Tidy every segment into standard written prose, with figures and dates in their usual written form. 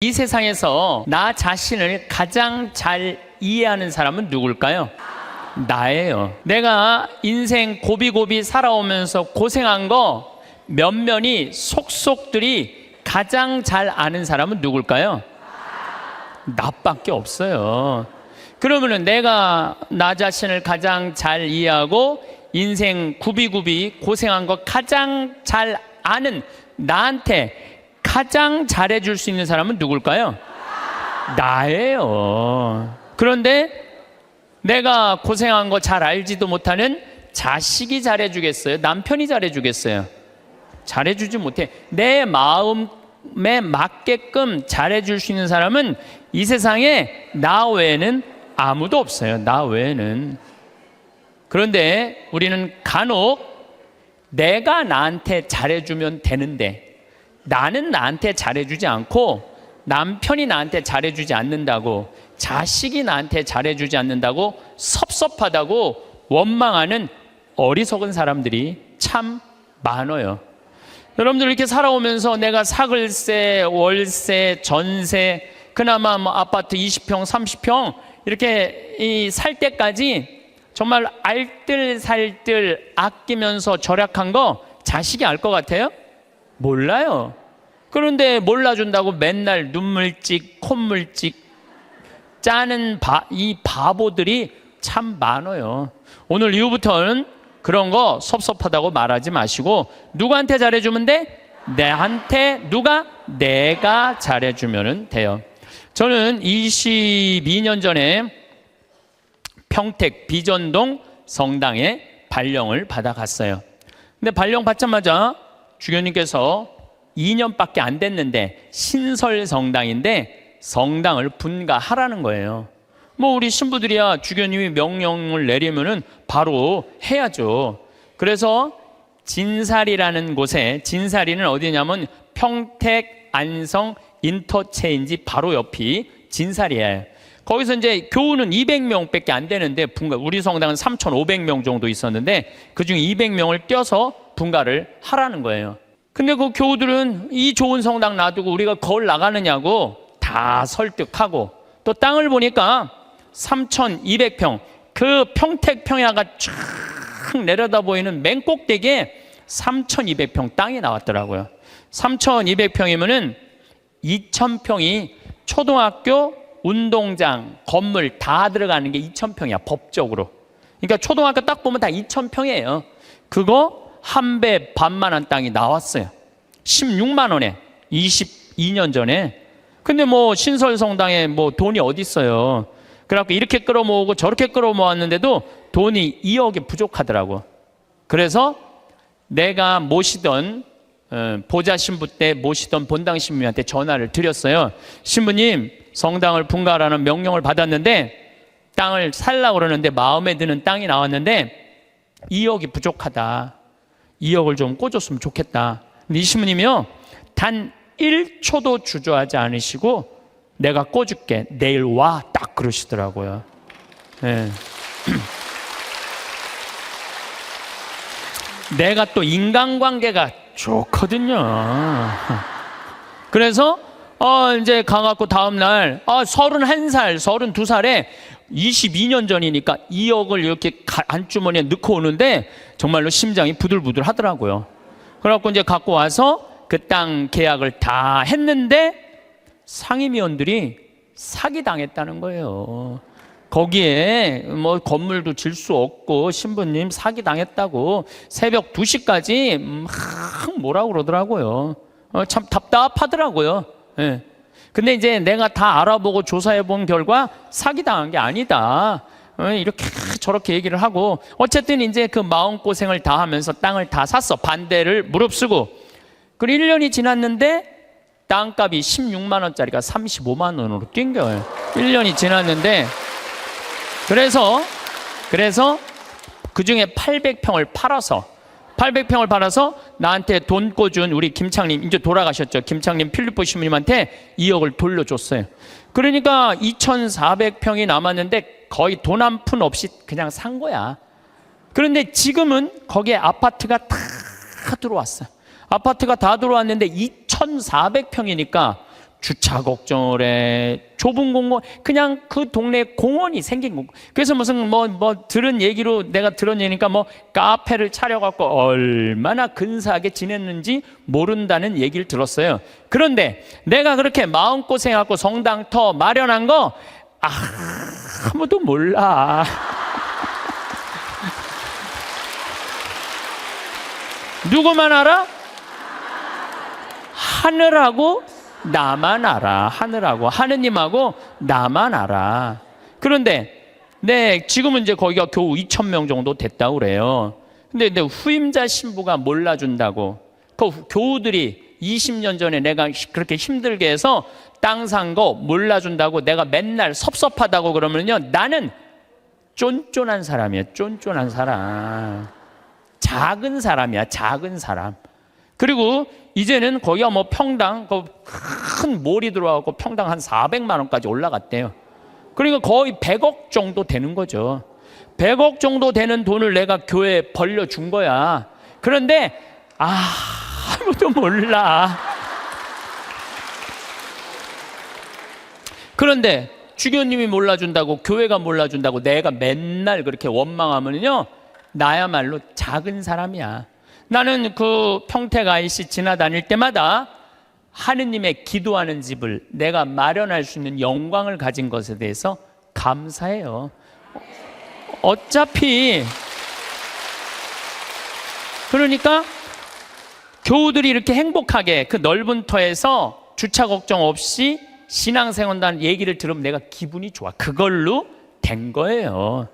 이 세상에서 나 자신을 가장 잘 이해하는 사람은 누굴까요? 나예요. 내가 인생 고비고비 살아오면서 고생한 거 면면이 속속들이 가장 잘 아는 사람은 누굴까요? 나밖에 없어요. 그러면은 내가 나 자신을 가장 잘 이해하고 인생 구비구비 고생한 거 가장 잘 아는 나한테 가장 잘해줄 수 있는 사람은 누굴까요? 나예요. 그런데 내가 고생한 거 잘 알지도 못하는 자식이 잘해주겠어요? 남편이 잘해주겠어요? 잘해주지 못해. 내 마음에 맞게끔 잘해줄 수 있는 사람은 이 세상에 나 외에는 아무도 없어요. 나 외에는. 그런데 우리는 간혹 내가 나한테 잘해주면 되는데 나는 나한테 잘해주지 않고 남편이 나한테 잘해주지 않는다고 자식이 나한테 잘해주지 않는다고 섭섭하다고 원망하는 어리석은 사람들이 참 많아요. 여러분들 이렇게 살아오면서 내가 사글세, 월세, 전세, 그나마 뭐 아파트 20평, 30평 이렇게 살 때까지 정말 알뜰살뜰 아끼면서 절약한 거 자식이 알 것 같아요? 몰라요. 그런데 몰라준다고 맨날 눈물찍, 콧물찍 짜는 이 바보들이 참 많아요. 오늘 이후부터는 그런 거 섭섭하다고 말하지 마시고 누구한테 잘해주면 돼? 내한테 누가? 내가 잘해주면 돼요. 저는 22년 전에 평택 비전동 성당에 발령을 받아갔어요. 근데 발령 받자마자 주교님께서 2년밖에 안 됐는데 신설 성당인데 성당을 분가하라는 거예요. 뭐 우리 신부들이야 주교님이 명령을 내리면은 바로 해야죠. 그래서 진사리라는 곳에, 진사리는 어디냐면 평택 안성 인터체인지 바로 옆이 진사리예요. 거기서 이제 교우는 200명밖에 안 되는데 분가, 우리 성당은 3,500명 정도 있었는데 그중 200명을 떼어서 분가를 하라는 거예요. 근데 그 교우들은 이 좋은 성당 놔두고 우리가 거울 나가느냐고 다 설득하고, 또 땅을 보니까 3,200평, 그 평택 평야가 쫙 내려다 보이는 맨 꼭대기에 3,200평 땅이 나왔더라고요. 3,200평이면은 2,000평이 초등학교, 운동장, 건물 다 들어가는 게 2,000평이야, 법적으로. 그러니까 초등학교 딱 보면 다 2,000평이에요. 그거 한 배 반만한 땅이 나왔어요. 16만 원에 22년 전에. 근데 뭐 신설성당에 뭐 돈이 어디 있어요. 그래갖고 이렇게 끌어모으고 저렇게 끌어모았는데도 돈이 2억이 부족하더라고. 그래서 내가 모시던 보좌 신부 때 모시던 본당 신부한테 전화를 드렸어요. 신부님, 성당을 분가하라는 명령을 받았는데 땅을 살라고 그러는데 마음에 드는 땅이 나왔는데 2억이 부족하다. 2억을 좀 꿔줬으면 좋겠다. 근데 이 신부님이요, 단 1초도 주저하지 않으시고 내가 꿔줄게, 내일 와, 딱 그러시더라고요. 네. 내가 또 인간관계가 좋거든요. 그래서 이제 가갖고 다음날 31살, 32살에 22년 전이니까 2억을 이렇게 안주머니에 넣고 오는데 정말로 심장이 부들부들 하더라고요. 그래갖고 이제 갖고 와서 그 땅 계약을 다 했는데 상임위원들이 사기당했다는 거예요. 거기에 뭐 건물도 질 수 없고 신부님 사기당했다고 새벽 2시까지 막 뭐라고 그러더라고요. 참 답답하더라고요. 예. 근데 이제 내가 다 알아보고 조사해 본 결과 사기당한 게 아니다. 이렇게 저렇게 얘기를 하고, 어쨌든 이제 그 마음고생을 다 하면서 땅을 다 샀어. 반대를 무릅쓰고. 그리고 1년이 지났는데 땅값이 16만 원짜리가 35만 원으로 뛴 거예요. 1년이 지났는데. 그래서 그중에 800평을 팔아서 나한테 돈 꿔준 우리 김창림, 이제 돌아가셨죠. 김창림 필리포 신부님한테 2억을 돌려줬어요. 그러니까 2,400평이 남았는데 거의 돈 한 푼 없이 그냥 산 거야. 그런데 지금은 거기에 아파트가 다 들어왔어요. 아파트가 다 들어왔는데 2,400평이니까 주차 걱정을 해. 좁은 공원, 그냥 그 동네에 공원이 생긴 거. 그래서 무슨 들은 얘기로 내가 들은 얘기니까 카페를 차려갖고 얼마나 근사하게 지냈는지 모른다는 얘기를 들었어요. 그런데 내가 그렇게 마음고생하고 성당터 마련한 거 아무도 몰라. 누구만 알아? 하늘하고 나만 알아. 하늘하고 하느님하고 나만 알아. 그런데 지금은 이제 거기가 겨우 2,000명 정도 됐다고 그래요. 근데 후임자 신부가 몰라준다고. 그 교우들이 20년 전에 내가 그렇게 힘들게 해서 땅 산 거 몰라준다고 내가 맨날 섭섭하다고 그러면요, 나는 쫀쫀한 사람이야. 쫀쫀한 사람. 작은 사람이야. 작은 사람. 그리고 이제는 거기가 평당 큰 몰이 들어와서 평당 한 400만 원까지 올라갔대요. 그러니까 거의 100억 정도 되는 거죠. 100억 정도 되는 돈을 내가 교회에 벌려준 거야. 그런데 아무도 몰라. 그런데 주교님이 몰라준다고, 교회가 몰라준다고 내가 맨날 그렇게 원망하면요, 나야말로 작은 사람이야. 나는 그 평택 IC 지나다닐 때마다 하느님의 기도하는 집을 내가 마련할 수 있는 영광을 가진 것에 대해서 감사해요. 어차피 그러니까 교우들이 이렇게 행복하게 그 넓은 터에서 주차 걱정 없이 신앙생활한다는 얘기를 들으면 내가 기분이 좋아. 그걸로 된 거예요.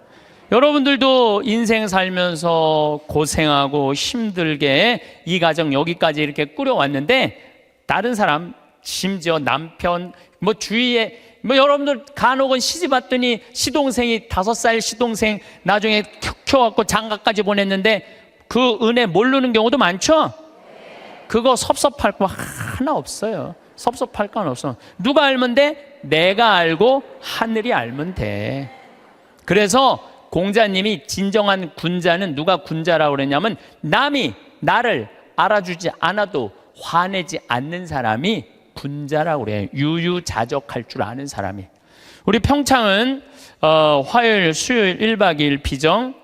여러분들도 인생 살면서 고생하고 힘들게 이 가정 여기까지 이렇게 꾸려왔는데, 다른 사람, 심지어 남편, 주위에 여러분들 간혹은 시집 왔더니 시동생이 5살 시동생 나중에 키워갖고 장가까지 보냈는데 그 은혜 모르는 경우도 많죠? 그거 섭섭할 거 하나 없어요. 섭섭할 건 없어. 누가 알면 돼? 내가 알고 하늘이 알면 돼. 그래서 공자님이 진정한 군자는, 누가 군자라고 그랬냐면 남이 나를 알아주지 않아도 화내지 않는 사람이 군자라고 그래요. 유유자적할 줄 아는 사람이. 우리 평창은 화요일, 수요일 1박 2일 피정,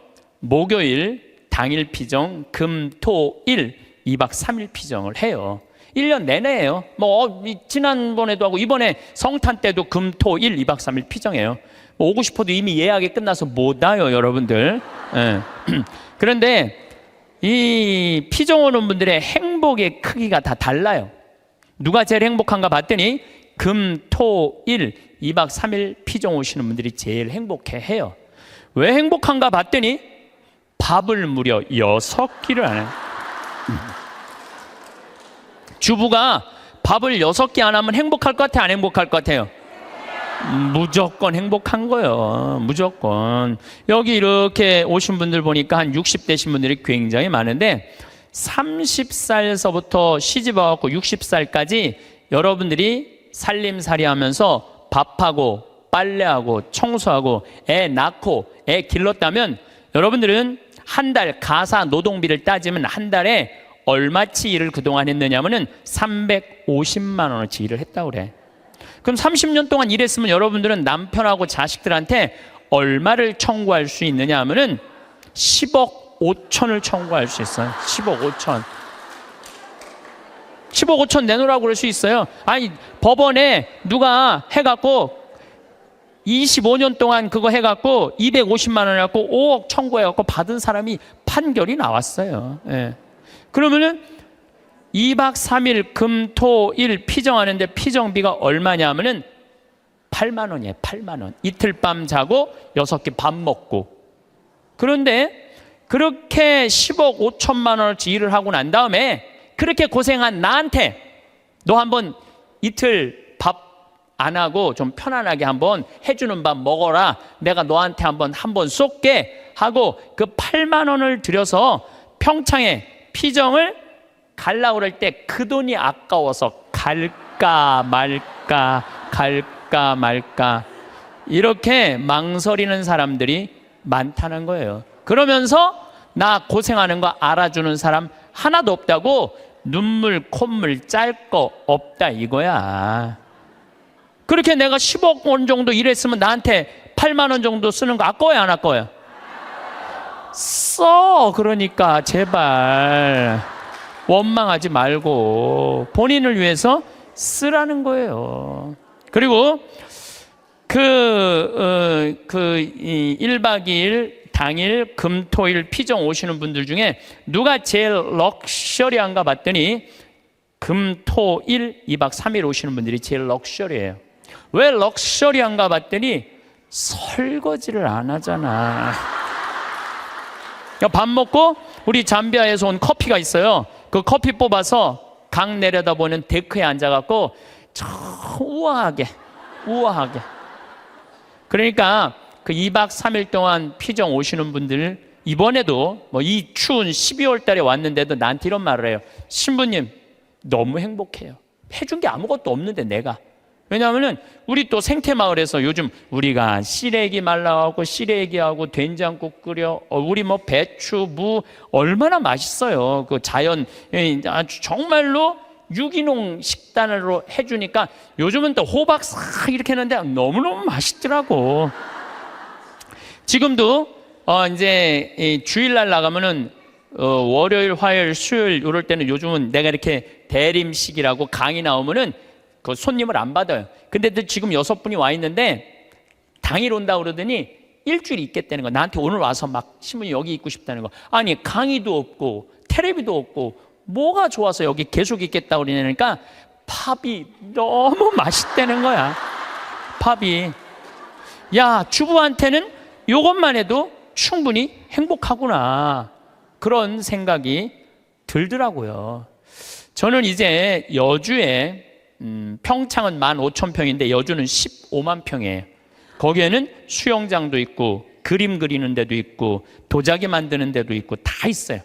목요일 당일 피정, 금, 토, 일 2박 3일 피정을 해요. 1년 내내 해요. 지난번에도 하고 이번에 성탄 때도 금, 토, 일 2박 3일 피정해요. 오고 싶어도 이미 예약이 끝나서 못 와요, 여러분들. 네. 그런데 이 피정 오는 분들의 행복의 크기가 다 달라요. 누가 제일 행복한가 봤더니 금, 토, 일 2박 3일 피정 오시는 분들이 제일 행복해해요. 왜 행복한가 봤더니 밥을 무려 6끼를 안 해요. 주부가 밥을 6끼 안 하면 행복할 것 같아요, 안 행복할 것 같아요? 무조건 행복한 거예요. 무조건. 여기 이렇게 오신 분들 보니까 한 60대신 분들이 굉장히 많은데, 30살서부터 시집 와갖고 60살까지 여러분들이 살림살이 하면서 밥하고 빨래하고 청소하고 애 낳고 애 길렀다면, 여러분들은 한 달 가사 노동비를 따지면 한 달에 얼마치 일을 그동안 했느냐면은 350만 원어치 일을 했다고 그래. 그럼 30년 동안 일했으면 여러분들은 남편하고 자식들한테 얼마를 청구할 수 있느냐 하면은 10억 5천을 청구할 수 있어요. 10억 5천. 10억 5천 내놓으라고 그럴 수 있어요. 아니, 법원에 누가 해갖고 25년 동안 그거 해갖고 250만 원 해갖고 5억 청구해갖고 받은 사람이 판결이 나왔어요. 예. 그러면은 2박 3일 금, 토, 일 피정하는데 피정비가 얼마냐 하면은 8만 원이에요. 8만 원. 이틀 밤 자고 6끼 밥 먹고. 그런데 그렇게 10억 5천만 원어치 일을 하고 난 다음에 그렇게 고생한 나한테 너 한번 이틀 밥 안 하고 좀 편안하게 한번 해주는 밥 먹어라. 내가 너한테 한번 쏠게 하고 그 8만 원을 들여서 평창에 피정을 갈라 그럴 때 그 돈이 아까워서 갈까 말까 갈까 말까 이렇게 망설이는 사람들이 많다는 거예요. 그러면서 나 고생하는 거 알아주는 사람 하나도 없다고 눈물 콧물 짤 거 없다 이거야. 그렇게 내가 10억 원 정도 일했으면 나한테 8만 원 정도 쓰는 거 아까워요, 안 아까워요? 써. 그러니까 제발 원망하지 말고 본인을 위해서 쓰라는 거예요. 그리고 1박 2일 당일 금토일 피정 오시는 분들 중에 누가 제일 럭셔리한가 봤더니 금토일 2박 3일 오시는 분들이 제일 럭셔리해요. 왜 럭셔리한가 봤더니 설거지를 안 하잖아. 밥 먹고 우리 잠비아에서 온 커피가 있어요. 그 커피 뽑아서 강 내려다보는 데크에 앉아갖고 저 우아하게 그러니까 그 2박 3일 동안 피정 오시는 분들 이번에도 뭐 이 추운 12월 달에 왔는데도 나한테 이런 말을 해요. 신부님 너무 행복해요. 해준 게 아무것도 없는데 내가. 왜냐하면은 우리 또 생태마을에서 요즘 우리가 시래기 말라하고 시래기하고 된장국 끓여 우리 뭐 배추, 무 얼마나 맛있어요. 그 자연 아주 정말로 유기농 식단으로 해주니까 요즘은 또 호박 싹 이렇게 했는데 너무너무 맛있더라고. 지금도 이제 주일날 나가면은 월요일, 화요일, 수요일 이럴 때는 요즘은 내가 이렇게 대림식이라고 강의 나오면은 그 손님을 안 받아요. 근데 지금 6분이 와 있는데 당일 온다 그러더니 일주일 있겠다는 거. 나한테 오늘 와서 막 신부님 여기 있고 싶다는 거. 아니 강의도 없고 텔레비도 없고 뭐가 좋아서 여기 계속 있겠다고 그러니까 팝이 너무 맛있다는 거야. 팝이. 야, 주부한테는 이것만 해도 충분히 행복하구나. 그런 생각이 들더라고요. 저는 이제 여주에 평창은 15,000평인데 여주는 15만 평이에요. 거기에는 수영장도 있고 그림 그리는 데도 있고 도자기 만드는 데도 있고 다 있어요.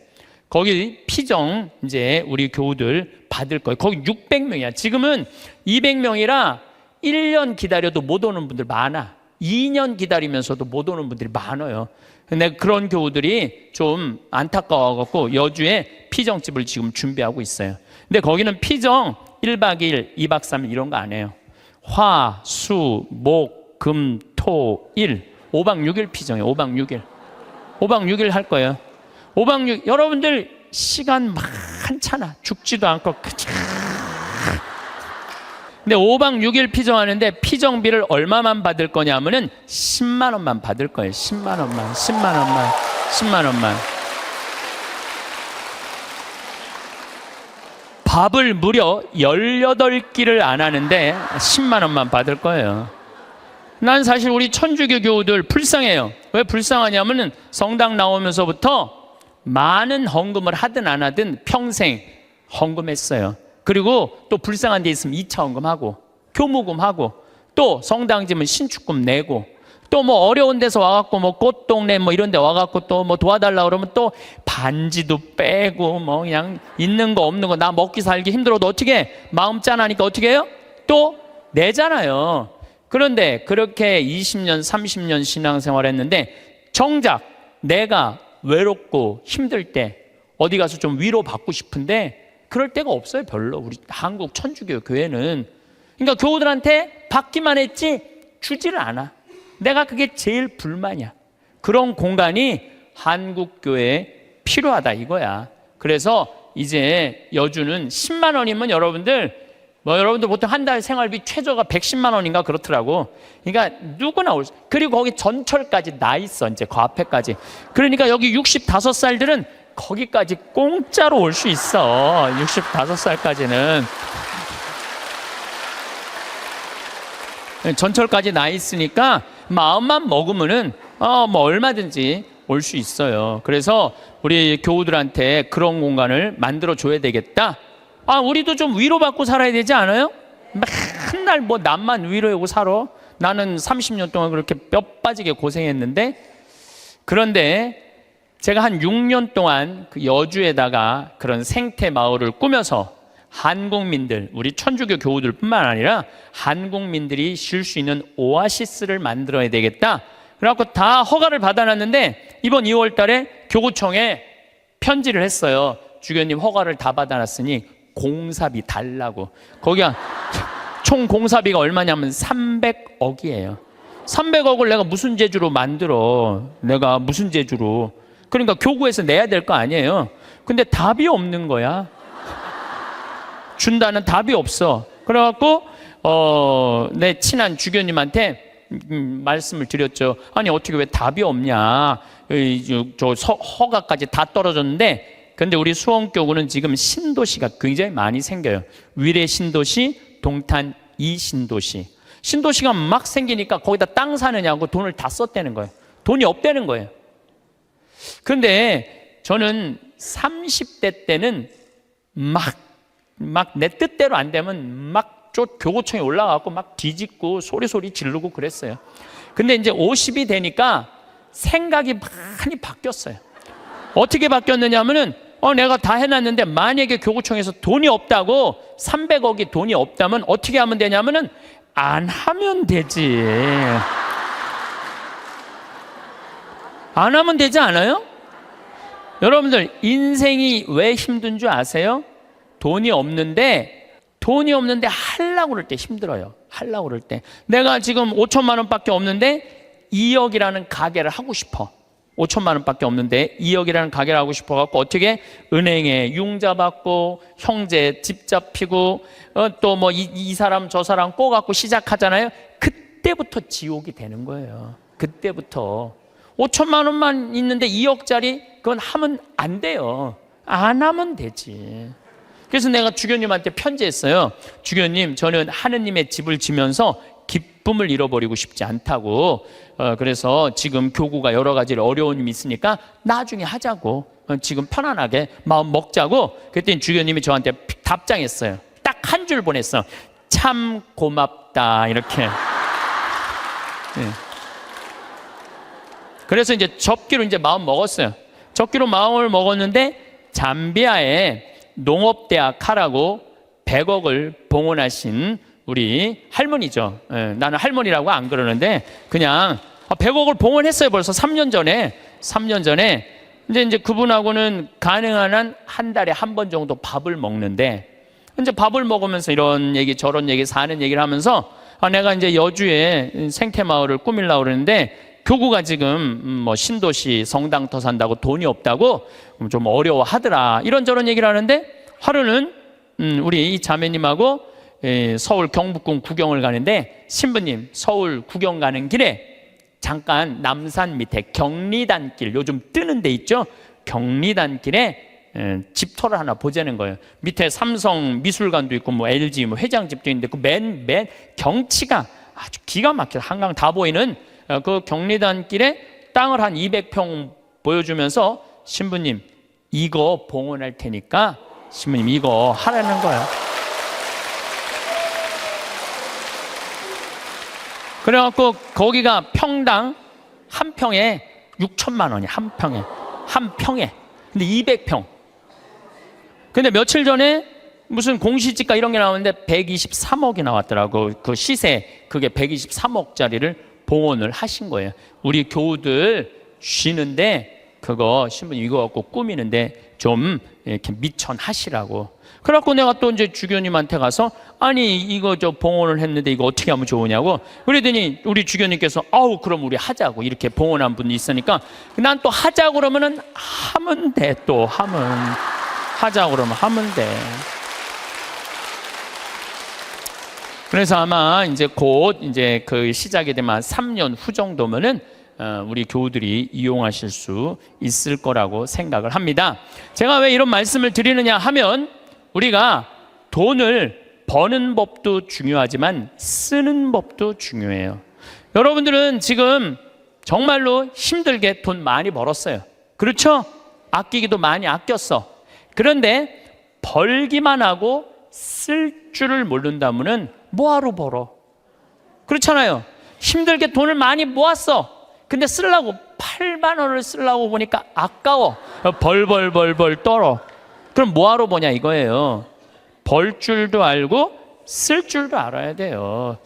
거기 피정 이제 우리 교우들 받을 거예요. 거기 600명이야. 지금은 200명이라 1년 기다려도 못 오는 분들 많아. 2년 기다리면서도 못 오는 분들이 많아요. 근데 그런 교우들이 좀 안타까워갖고 여주에 피정집을 지금 준비하고 있어요. 근데 거기는 피정 1박 2일, 2박 3일 이런 거 안 해요. 화, 수, 목, 금, 토, 일 5박 6일 피정이에요. 5박 6일 5박 6일 할 거예요. 5박 6일 여러분들 시간 많잖아. 죽지도 않고 근데 5박 6일 피정하는데 피정비를 얼마만 받을 거냐면은 10만 원만 받을 거예요. 10만 원만 10만 원만 밥을 무려 18끼를 안 하는데 10만 원만 받을 거예요. 난 사실 우리 천주교 교우들 불쌍해요. 왜 불쌍하냐면은 성당 나오면서부터 많은 헌금을 하든 안 하든 평생 헌금했어요. 그리고 또 불쌍한 데 있으면 2차 헌금하고 교무금하고 또 성당 지면 신축금 내고 또 뭐 어려운 데서 와갖고 뭐 꽃동네 뭐 이런 데 와갖고 또 뭐 도와달라 그러면 또 반지도 빼고 뭐 그냥 있는 거 없는 거 나 먹기 살기 힘들어도 어떻게 해? 마음 짠하니까 어떻게 해요? 또 내잖아요. 그런데 그렇게 20년 30년 신앙생활 했는데 정작 내가 외롭고 힘들 때 어디 가서 좀 위로받고 싶은데 그럴 데가 없어요. 별로. 우리 한국 천주교 교회는. 그러니까 교우들한테 받기만 했지 주지를 않아. 내가 그게 제일 불만이야. 그런 공간이 한국 교회에 필요하다 이거야. 그래서 이제 여주는 10만 원이면 여러분들 보통 한 달 생활비 최저가 110만 원인가 그렇더라고. 그러니까 누구나 올 수. 그리고 거기 전철까지 나 있어. 이제 그 앞에까지. 그러니까 여기 65살들은 거기까지 공짜로 올 수 있어. 65살까지는. 전철까지 나 있으니까 마음만 먹으면은 뭐 얼마든지 올 수 있어요. 그래서 우리 교우들한테 그런 공간을 만들어 줘야 되겠다. 우리도 좀 위로받고 살아야 되지 않아요? 맨날 뭐 남만 위로하고 살아. 나는 30년 동안 그렇게 뼈 빠지게 고생했는데. 그런데 제가 한 6년 동안 그 여주에다가 그런 생태 마을을 꾸며서 한국민들, 우리 천주교 교우들뿐만 아니라 한국민들이 쉴 수 있는 오아시스를 만들어야 되겠다. 그래갖고 다 허가를 받아놨는데 이번 2월 달에 교구청에 편지를 했어요. 주교님 허가를 다 받아놨으니 공사비 달라고. 거기가 총 공사비가 얼마냐면 300억이에요. 300억을 내가 무슨 재주로 만들어? 내가 무슨 재주로? 그러니까 교구에서 내야 될 거 아니에요. 근데 답이 없는 거야. 준다는 답이 없어. 그래갖고 내 친한 주교님한테 말씀을 드렸죠. 아니 어떻게 왜 답이 없냐? 허가까지 다 떨어졌는데, 근데 우리 수원교구는 지금 신도시가 굉장히 많이 생겨요. 위례 신도시, 동탄 이 신도시. 신도시가 막 생기니까 거기다 땅 사느냐고 돈을 다 썼다는 거예요. 돈이 없다는 거예요. 그런데 저는 30대 때는 막 내 뜻대로 안 되면 막 교구청에 올라가고 막 뒤집고 소리 지르고 그랬어요. 근데 이제 50이 되니까 생각이 많이 바뀌었어요. 어떻게 바뀌었느냐 하면은 내가 다 해놨는데 만약에 교구청에서 돈이 없다고, 300억이 돈이 없다면 어떻게 하면 되냐면은 안 하면 되지. 안 하면 되지 않아요? 여러분들 인생이 왜 힘든 줄 아세요? 돈이 없는데 하려고 그럴 때 힘들어요. 하려고 그럴 때. 내가 지금 5천만 원밖에 없는데 2억이라는 가게를 하고 싶어. 5천만 원밖에 없는데 2억이라는 가게를 하고 싶어갖고 어떻게 은행에 융자 받고 형제 집 잡히고 또 뭐 이 사람 저 사람 꼬갖고 시작하잖아요. 그때부터 지옥이 되는 거예요. 그때부터. 5천만 원만 있는데 2억짜리 그건 하면 안 돼요. 안 하면 되지. 그래서 내가 주교님한테 편지했어요. 주교님, 저는 하느님의 집을 지면서 기쁨을 잃어버리고 싶지 않다고. 그래서 지금 교구가 여러 가지 어려움이 있으니까 나중에 하자고. 지금 편안하게 마음 먹자고. 그랬더니 주교님이 저한테 답장했어요. 딱 한 줄 보냈어. 참 고맙다. 이렇게. 네. 그래서 이제 접기로 이제 마음 먹었어요. 접기로 마음을 먹었는데 잠비아에 농업대학 하라고 100억을 봉헌하신 우리 할머니죠. 나는 할머니라고 안 그러는데 그냥 100억을 봉헌했어요. 벌써 3년 전에 이제 그분하고는 가능한 한 한 달에 한 번 정도 밥을 먹는데, 이제 밥을 먹으면서 이런 얘기 저런 얘기 사는 얘기를 하면서 내가 이제 여주에 생태마을을 꾸밀려고 그러는데 교구가 지금 뭐 신도시 성당 터 산다고 돈이 없다고 좀 어려워하더라. 이런저런 얘기를 하는데 하루는 우리 이 자매님하고 서울 경복궁 구경을 가는데, 신부님 서울 구경 가는 길에 잠깐 남산 밑에 경리단길, 요즘 뜨는 데 있죠? 경리단길에 집터를 하나 보자는 거예요. 밑에 삼성 미술관도 있고 뭐 LG 뭐 회장집도 있는데 그 맨 경치가 아주 기가 막혀. 한강 다 보이는 그 경리단길에 땅을 한 200평 보여주면서 신부님 이거 봉헌할 테니까 신부님 이거 하라는 거예요. 그래갖고 거기가 평당 한 평에 6천만 원이 한 평에. 근데 200평. 근데 며칠 전에 무슨 공시지가 이런 게 나오는데 123억이 나왔더라고. 그 시세 그게 123억짜리를 봉헌을 하신 거예요. 우리 교우들 쉬는데 그거 신부님 이거 갖고 꾸미는데 좀 이렇게 미천하시라고. 그래갖고 내가 또 이제 주교님한테 가서 아니 이거 저 봉헌을 했는데 이거 어떻게 하면 좋으냐고 그러더니 우리 주교님께서 아우 그럼 우리 하자고. 이렇게 봉헌한 분이 있으니까 난 또 하자고 그러면은 하면 돼. 또 하자고 그러면 하면 돼. 그래서 아마 이제 곧 이제 그 시작이 되면 3년 후 정도면은 우리 교우들이 이용하실 수 있을 거라고 생각을 합니다. 제가 왜 이런 말씀을 드리느냐 하면 우리가 돈을 버는 법도 중요하지만 쓰는 법도 중요해요. 여러분들은 지금 정말로 힘들게 돈 많이 벌었어요. 그렇죠? 아끼기도 많이 아꼈어. 그런데 벌기만 하고 쓸 줄을 모른다면은 뭐하러 벌어? 그렇잖아요. 힘들게 돈을 많이 모았어. 근데 쓰려고 8만 원을 쓰려고 보니까 아까워. 벌 떨어. 그럼 뭐하러 버냐 이거예요. 벌 줄도 알고 쓸 줄도 알아야 돼요.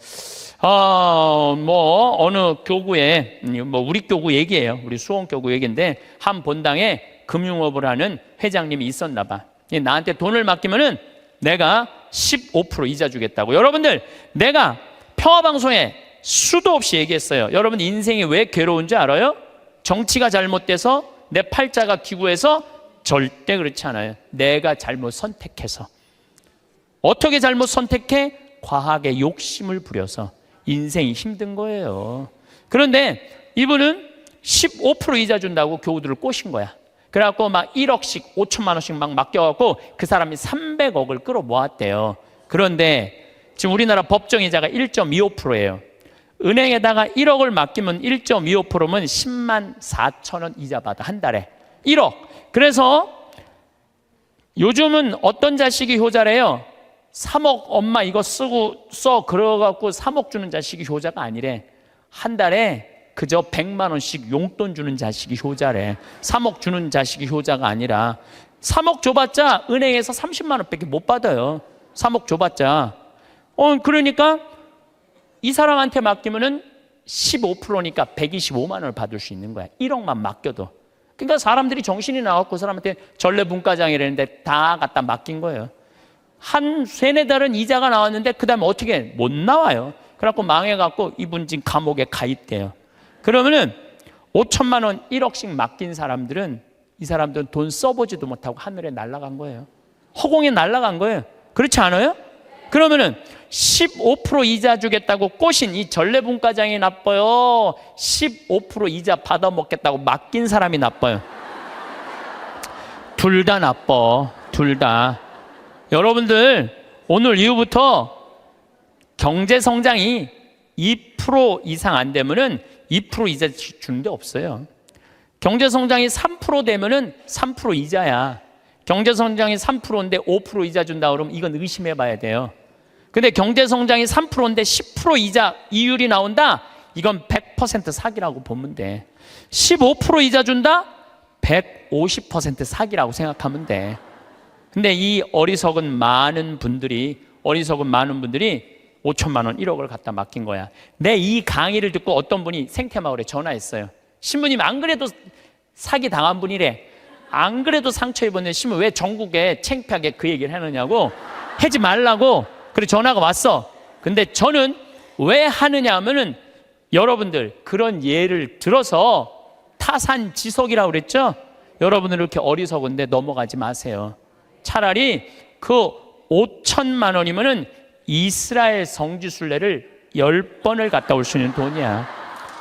뭐 어느 교구에 뭐 우리 교구 얘기예요. 우리 수원 교구 얘기인데 한 본당에 금융업을 하는 회장님이 있었나 봐. 나한테 돈을 맡기면은 내가 15% 이자 주겠다고. 여러분들, 내가 평화방송에 수도 없이 얘기했어요. 여러분 인생이 왜 괴로운지 알아요? 정치가 잘못돼서, 내 팔자가 기구해서? 절대 그렇지 않아요. 내가 잘못 선택해서. 어떻게 잘못 선택해? 과하게 욕심을 부려서 인생이 힘든 거예요. 그런데 이분은 15% 이자 준다고 교우들을 꼬신 거야. 그래갖고 막 1억씩 5천만 원씩 막 맡겨갖고 그 사람이 300억을 끌어모았대요. 그런데 지금 우리나라 법정이자가 1.25%예요. 은행에다가 1억을 맡기면 1.25%면 10만 4천 원 이자 받아, 한 달에. 1억. 그래서 요즘은 어떤 자식이 효자래요? 3억 엄마 이거 써 그래갖고 3억 주는 자식이 효자가 아니래. 한 달에 그저 100만 원씩 용돈 주는 자식이 효자래. 3억 주는 자식이 효자가 아니라. 3억 줘봤자 은행에서 30만 원밖에 못 받아요. 3억 줘봤자. 그러니까 이 사람한테 맡기면은 15%니까 125만 원을 받을 수 있는 거야. 1억만 맡겨도. 그러니까 사람들이 정신이 나왔고 그 사람한테 전래분과장이라는데 다 갖다 맡긴 거예요. 한 3-4달은 이자가 나왔는데 그 다음에 어떻게 못 나와요. 그래갖고 망해갖고 이분 지금 감옥에 가입돼요. 그러면은 5천만 원 1억씩 맡긴 사람들은, 이 사람들은 돈 써보지도 못하고 하늘에 날아간 거예요. 허공에 날아간 거예요. 그렇지 않아요? 그러면은 15% 이자 주겠다고 꼬신 이 전래분과장이 나빠요? 15% 이자 받아먹겠다고 맡긴 사람이 나빠요? 둘 다 나빠. 둘 다. 여러분들, 오늘 이후부터 경제성장이 2% 이상 안 되면은 2% 이자 주는 데 없어요. 경제성장이 3% 되면은 3% 이자야. 경제성장이 3%인데 5% 이자 준다 그러면 이건 의심해 봐야 돼요. 근데 경제성장이 3%인데 10% 이자 이율이 나온다? 이건 100% 사기라고 보면 돼. 15% 이자 준다? 150% 사기라고 생각하면 돼. 근데 이 어리석은 많은 분들이 5천만 원 1억을 갖다 맡긴 거야. 내 이 강의를 듣고 어떤 분이 생태마을에 전화했어요. 신부님 안 그래도 사기 당한 분이래. 안 그래도 상처 입었는데 신부 왜 전국에 창피하게 그 얘기를 하느냐고, 하지 말라고. 그래 전화가 왔어. 근데 저는 왜 하느냐 하면은 여러분들 그런 예를 들어서 타산지석이라고 그랬죠? 여러분들 이렇게 어리석은데 넘어가지 마세요. 차라리 그 5천만 원이면은 이스라엘 성지순례를 10번을 갔다 올 수 있는 돈이야.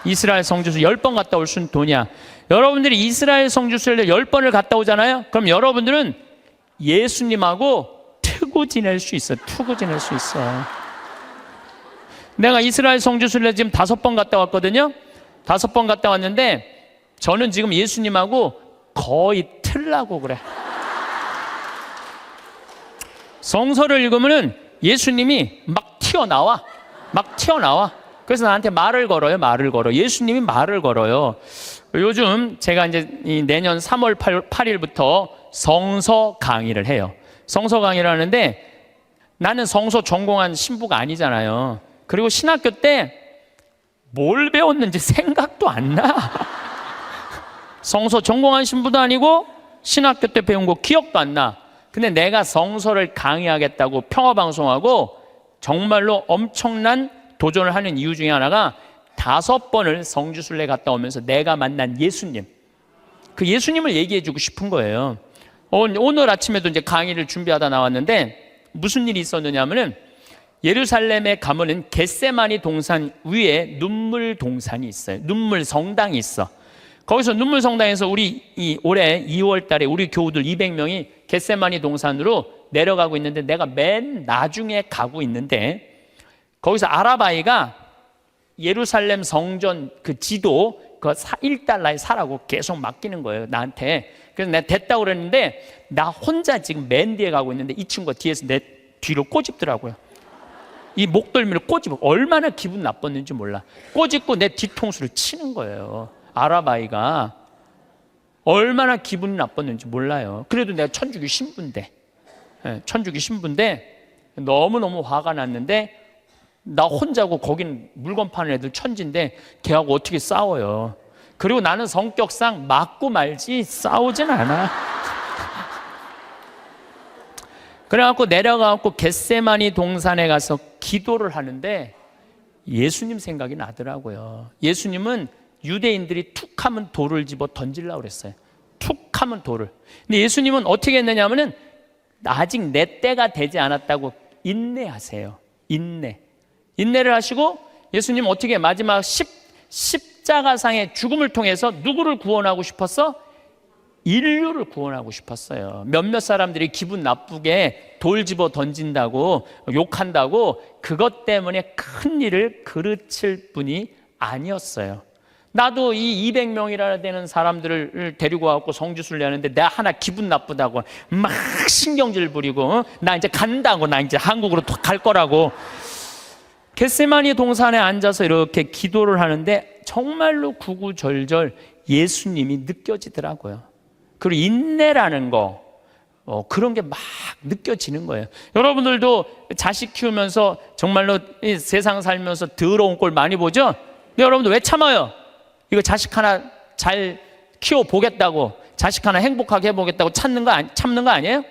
이스라엘 성지순례 10번 갔다 올 수 있는 돈이야. 여러분들이 이스라엘 성지순례 10번을 갔다 오잖아요. 그럼 여러분들은 예수님하고 투구 지낼 수 있어. 투구 지낼 수 있어. 내가 이스라엘 성지순례 지금 5번 갔다 왔거든요. 5번 갔다 왔는데 저는 지금 예수님하고 거의 틀라고 그래. 성서를 읽으면은 예수님이 막 튀어나와. 그래서 나한테 말을 걸어요. 예수님이 말을 걸어요. 요즘 제가 이제 내년 3월 8일부터 성서 강의를 해요. 성서 강의를 하는데 나는 성서 전공한 신부가 아니잖아요. 그리고 신학교 때 뭘 배웠는지 생각도 안 나. 성서 전공한 신부도 아니고 신학교 때 배운 거 기억도 안 나. 근데 내가 성서를 강의하겠다고 평화방송하고 정말로 엄청난 도전을 하는 이유 중에 하나가 5번을 성지순례 갔다 오면서 내가 만난 예수님, 그 예수님을 얘기해 주고 싶은 거예요. 오늘 아침에도 이제 강의를 준비하다 나왔는데 무슨 일이 있었느냐 하면은 예루살렘에 가면은 겟세마니 동산 위에 눈물 동산이 있어요. 눈물 성당이 있어. 거기서 눈물 성당에서 우리 올해 2월 달에 우리 교우들 200명이 겟세마니 동산으로 내려가고 있는데 내가 맨 나중에 가고 있는데 거기서 아랍아이가 예루살렘 성전 그 지도 그 $1에 사라고 계속 맡기는 거예요, 나한테. 그래서 내가 됐다고 그랬는데 나 혼자 지금 맨 뒤에 가고 있는데 이 친구가 뒤에서 내 뒤로 꼬집더라고요. 이 목덜미를 꼬집어. 얼마나 기분 나빴는지 몰라. 꼬집고 내 뒤통수를 치는 거예요. 아랍아이가 얼마나 기분 나빴는지 몰라요. 그래도 내가 천주교 신부인데, 천주교 신부인데 너무너무 화가 났는데 나 혼자고 거긴 물건 파는 애들 천지인데 걔하고 어떻게 싸워요. 그리고 나는 성격상 맞고 말지 싸우진 않아. 그래갖고 내려가갖고 겟세마니 동산에 가서 기도를 하는데 예수님 생각이 나더라고요. 예수님은 유대인들이 툭 하면 돌을 집어 던지려고 그랬어요. 툭 하면 돌을. 근데 예수님은 어떻게 했느냐 하면은 아직 내 때가 되지 않았다고 인내하세요. 인내를 하시고 예수님 어떻게 마지막 십자가상의 죽음을 통해서 누구를 구원하고 싶었어? 인류를 구원하고 싶었어요. 몇몇 사람들이 기분 나쁘게 돌 집어 던진다고 욕한다고 그것 때문에 큰 일을 그르칠 분이 아니었어요. 나도 이 200명이나 되는 사람들을 데리고 와서 성지순례 하는데 내가 하나 기분 나쁘다고 막 신경질 부리고 나 이제 간다고 나 이제 한국으로 갈 거라고 겟세마니 동산에 앉아서 이렇게 기도를 하는데 정말로 구구절절 예수님이 느껴지더라고요. 그리고 인내라는 거 그런 게 막 느껴지는 거예요. 여러분들도 자식 키우면서 정말로 이 세상 살면서 더러운 꼴 많이 보죠? 근데 여러분들 왜 참아요? 이거 자식 하나 잘 키워보겠다고 자식 하나 행복하게 해보겠다고 참는 거 아니에요?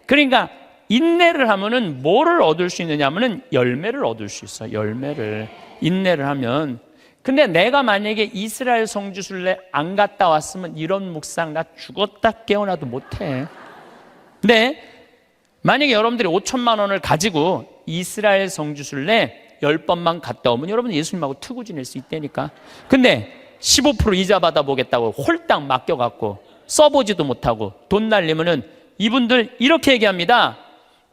그러니까 인내를 하면은 뭐를 얻을 수 있느냐 하면은 열매를 얻을 수 있어요. 인내를 하면. 근데 내가 만약에 이스라엘 성지순례 안 갔다 왔으면 이런 묵상 나 죽었다 깨어나도 못해. 근데 만약에 여러분들이 5천만 원을 가지고 이스라엘 성지순례 10번만 갔다 오면 여러분 예수님하고 트고 지낼 수 있다니까. 근데 15% 이자 받아보겠다고 홀딱 맡겨갖고 써보지도 못하고 돈 날리면은 이분들 이렇게 얘기합니다.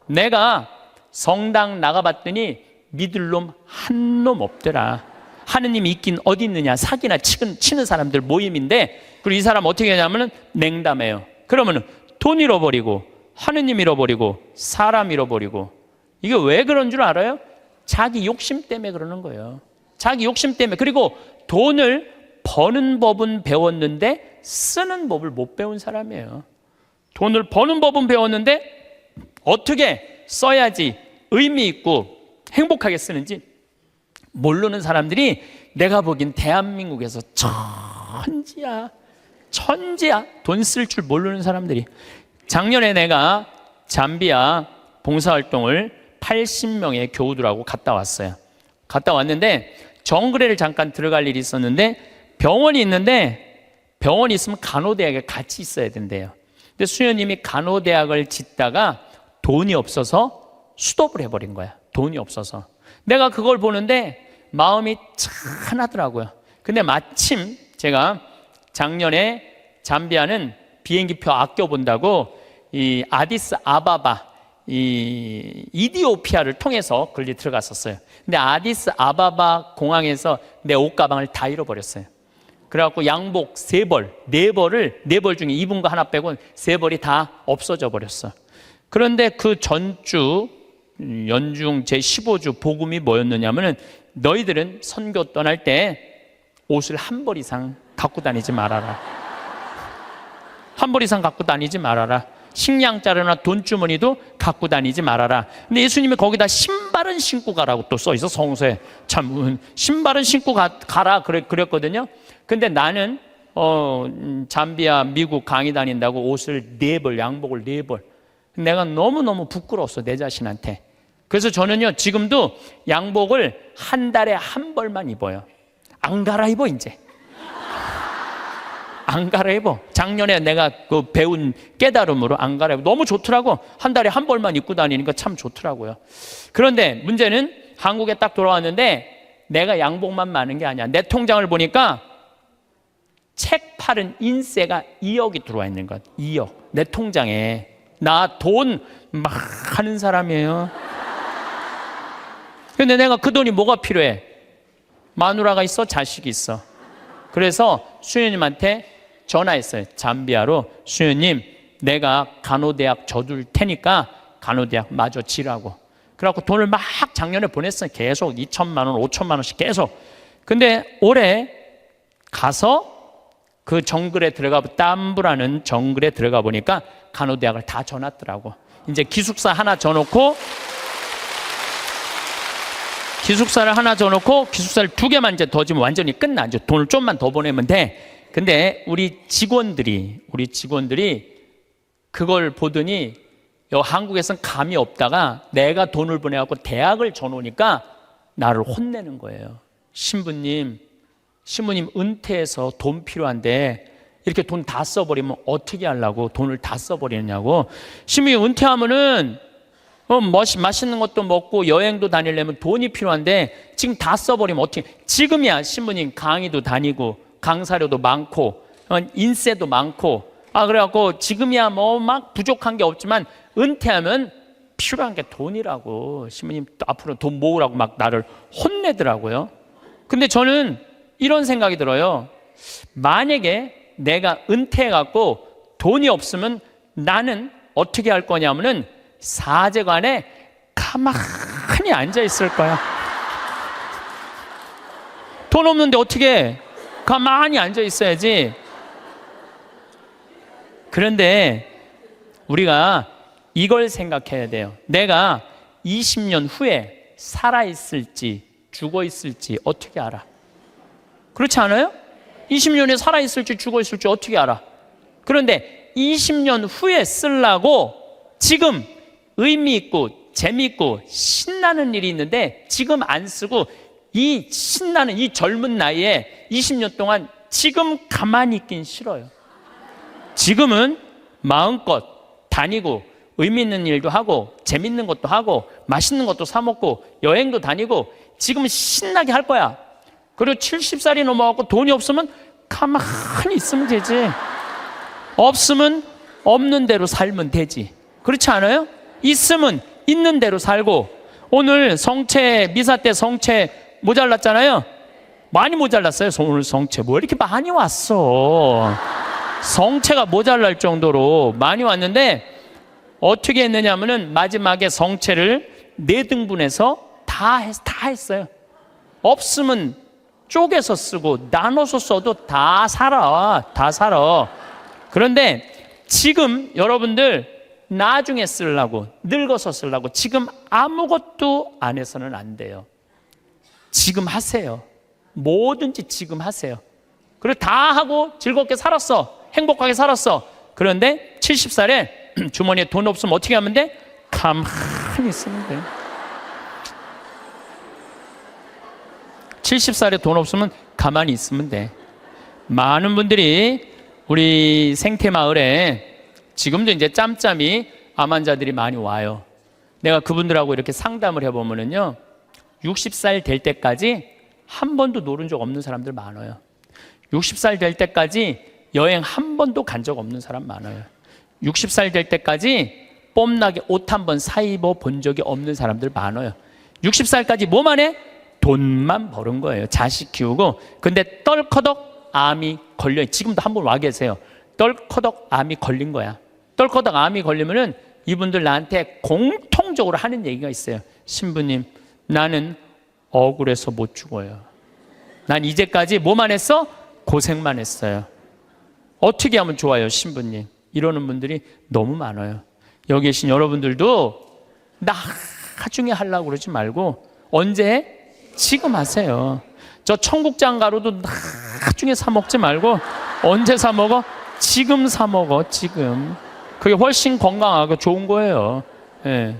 내가 성당 나가봤더니 믿을 놈 한 놈 없더라. 하느님이 있긴 어디 있느냐. 사기나 치는 사람들 모임인데 그리고 이 사람 어떻게 하냐면은 냉담해요. 그러면은 돈 잃어버리고 하느님 잃어버리고 사람 잃어버리고 이게 왜 그런 줄 알아요? 자기 욕심 때문에 그러는 거예요. 자기 욕심 때문에. 그리고 돈을 버는 법은 배웠는데 쓰는 법을 못 배운 사람이에요. 돈을 버는 법은 배웠는데 어떻게 써야지 의미 있고 행복하게 쓰는지 모르는 사람들이 내가 보기엔 대한민국에서 천지야. 돈 쓸 줄 모르는 사람들이. 작년에 내가 잠비아 봉사활동을 80명의 교우들하고 갔다 왔어요. 갔다 왔는데 정글에를 잠깐 들어갈 일이 있었는데 병원이 있는데 병원이 있으면 간호대학에 같이 있어야 된대요. 근데 수녀님이 간호대학을 짓다가 돈이 없어서 수도를 해버린 거야. 돈이 없어서. 내가 그걸 보는데 마음이 찬하더라고요. 근데 마침 제가 작년에 잠비아는 비행기표 아껴본다고 이 아디스 아바바 이 이디오피아를 통해서 걸리 들어갔었어요. 근데 아디스 아바바 공항에서 내 옷가방을 다 잃어버렸어요. 그래갖고 양복 3벌, 4벌 중에 입은 거 하나 빼고 3벌이 다 없어져 버렸어. 그런데 그 전주 연중 제15주 복음이 뭐였느냐면은 너희들은 선교 떠날 때 옷을 한 벌 이상 갖고 다니지 말아라. 한 벌 이상 갖고 다니지 말아라. 식량 자루나 돈주머니도 갖고 다니지 말아라. 근데 예수님이 거기다 신발은 신고 가라고 또 써 있어. 성서에 참 신발은 신고 가라 그랬거든요. 근데 나는 잠비아 미국 강의 다닌다고 옷을 4벌, 양복을 4벌. 내가 너무너무 부끄러웠어, 내 자신한테. 그래서 저는요 지금도 양복을 한 달에 한 벌만 입어요. 안 갈아입어 이제. 안 갈아입어. 작년에 내가 그 배운 깨달음으로 안 갈아입어. 너무 좋더라고. 한 달에 한 벌만 입고 다니니까 참 좋더라고요. 그런데 문제는 한국에 딱 돌아왔는데 내가 양복만 많은 게 아니야. 내 통장을 보니까 책 팔은 인세가 2억이 들어와 있는 것. 2억. 내 통장에. 나 돈 막 하는 사람이에요. 근데 내가 그 돈이 뭐가 필요해? 마누라가 있어? 자식이 있어. 그래서 수녀님한테 전화했어요. 잠비아로. 수녀님, 내가 간호대학 져둘 테니까 간호대학 마저 지라고. 그래갖고 돈을 막 작년에 보냈어요. 계속 2천만 원, 5천만 원씩 계속. 근데 올해 가서 그 정글에 땀부라는 정글에 들어가 보니까 간호대학을 다 져놨더라고. 이제 기숙사 하나 져놓고 기숙사를 2개만 이제 더 지면 완전히 끝나. 이제 돈을 좀만 더 보내면 돼. 근데 우리 직원들이 그걸 보더니 한국에서는 감이 없다가 내가 돈을 보내갖고 대학을 줘놓으니까 나를 혼내는 거예요. 신부님 은퇴해서 돈 필요한데 이렇게 돈 다 써버리면 어떻게 하려고 돈을 다 써버리느냐고. 신부님 은퇴하면은 맛있는 것도 먹고 여행도 다니려면 돈이 필요한데 지금 다 써버리면 어떻게. 지금이야 신부님 강의도 다니고 강사료도 많고 인세도 많고 그래갖고 지금이야 뭐 막 부족한 게 없지만 은퇴하면 필요한 게 돈이라고. 신부님 또 앞으로 돈 모으라고 막 나를 혼내더라고요. 근데 저는 이런 생각이 들어요. 만약에 내가 은퇴해갖고 돈이 없으면 나는 어떻게 할 거냐면은 사제관에 가만히 앉아 있을 거야. 돈 없는데 어떻게 가만히 앉아 있어야지. 그런데 우리가 이걸 생각해야 돼요. 내가 20년 후에 살아있을지 죽어있을지 어떻게 알아? 그렇지 않아요? 20년에 살아있을지 죽어있을지 어떻게 알아? 그런데 20년 후에 쓰려고 지금 의미 있고 재미있고 신나는 일이 있는데 지금 안 쓰고 이 신나는 이 젊은 나이에 20년 동안 지금 가만히 있긴 싫어요. 지금은 마음껏 다니고 의미 있는 일도 하고 재밌는 것도 하고 맛있는 것도 사 먹고 여행도 다니고 지금은 신나게 할 거야. 그리고 70살이 넘어가고 돈이 없으면 가만히 있으면 되지. 없으면 없는 대로 살면 되지. 그렇지 않아요? 있으면 있는 대로 살고. 오늘 성채 미사 때 성채 모자랐잖아요. 많이 모자랐어요. 오늘 성채 뭐 이렇게 많이 왔어. 성채가 모자랄 정도로 많이 왔는데 어떻게 했느냐 하면은 마지막에 성채를 4등분해서 다 했어요. 없으면 쪼개서 쓰고 나눠서 써도 다 살아. 그런데 지금 여러분들 나중에 쓰려고 늙어서 쓰려고 지금 아무것도 안 해서는 안 돼요. 지금 하세요. 뭐든지 지금 하세요. 그리고 다 하고 즐겁게 살았어. 행복하게 살았어. 그런데 70살에 주머니에 돈 없으면 어떻게 하면 돼? 가만히 있으면 돼. 70살에 돈 없으면 가만히 있으면 돼. 많은 분들이 우리 생태마을에 지금도 이제 짬짬이 암 환자들이 많이 와요. 내가 그분들하고 이렇게 상담을 해보면은요, 60살 될 때까지 한 번도 노른 적 없는 사람들 많아요. 60살 될 때까지 여행 한 번도 간 적 없는 사람 많아요. 60살 될 때까지 뽐나게 옷 한 번 사 입어 본 적이 없는 사람들 많아요. 60살까지 뭐만 해? 돈만 버는 거예요. 자식 키우고. 근데 떨커덕 암이 걸려. 지금도 한 번 와 계세요. 떨커덕 암이 걸린 거야. 떨커덕 암이 걸리면은 이분들 나한테 공통적으로 하는 얘기가 있어요. 신부님, 나는 억울해서 못 죽어요. 난 이제까지 뭐만 했어? 고생만 했어요. 어떻게 하면 좋아요, 신부님? 이러는 분들이 너무 많아요. 여기 계신 여러분들도 나중에 하려고 그러지 말고 언제? 지금 하세요. 저 청국장 가루도 나중에 사 먹지 말고 언제 사 먹어? 지금 사 먹어. 지금. 그게 훨씬 건강하고 좋은 거예요. 예.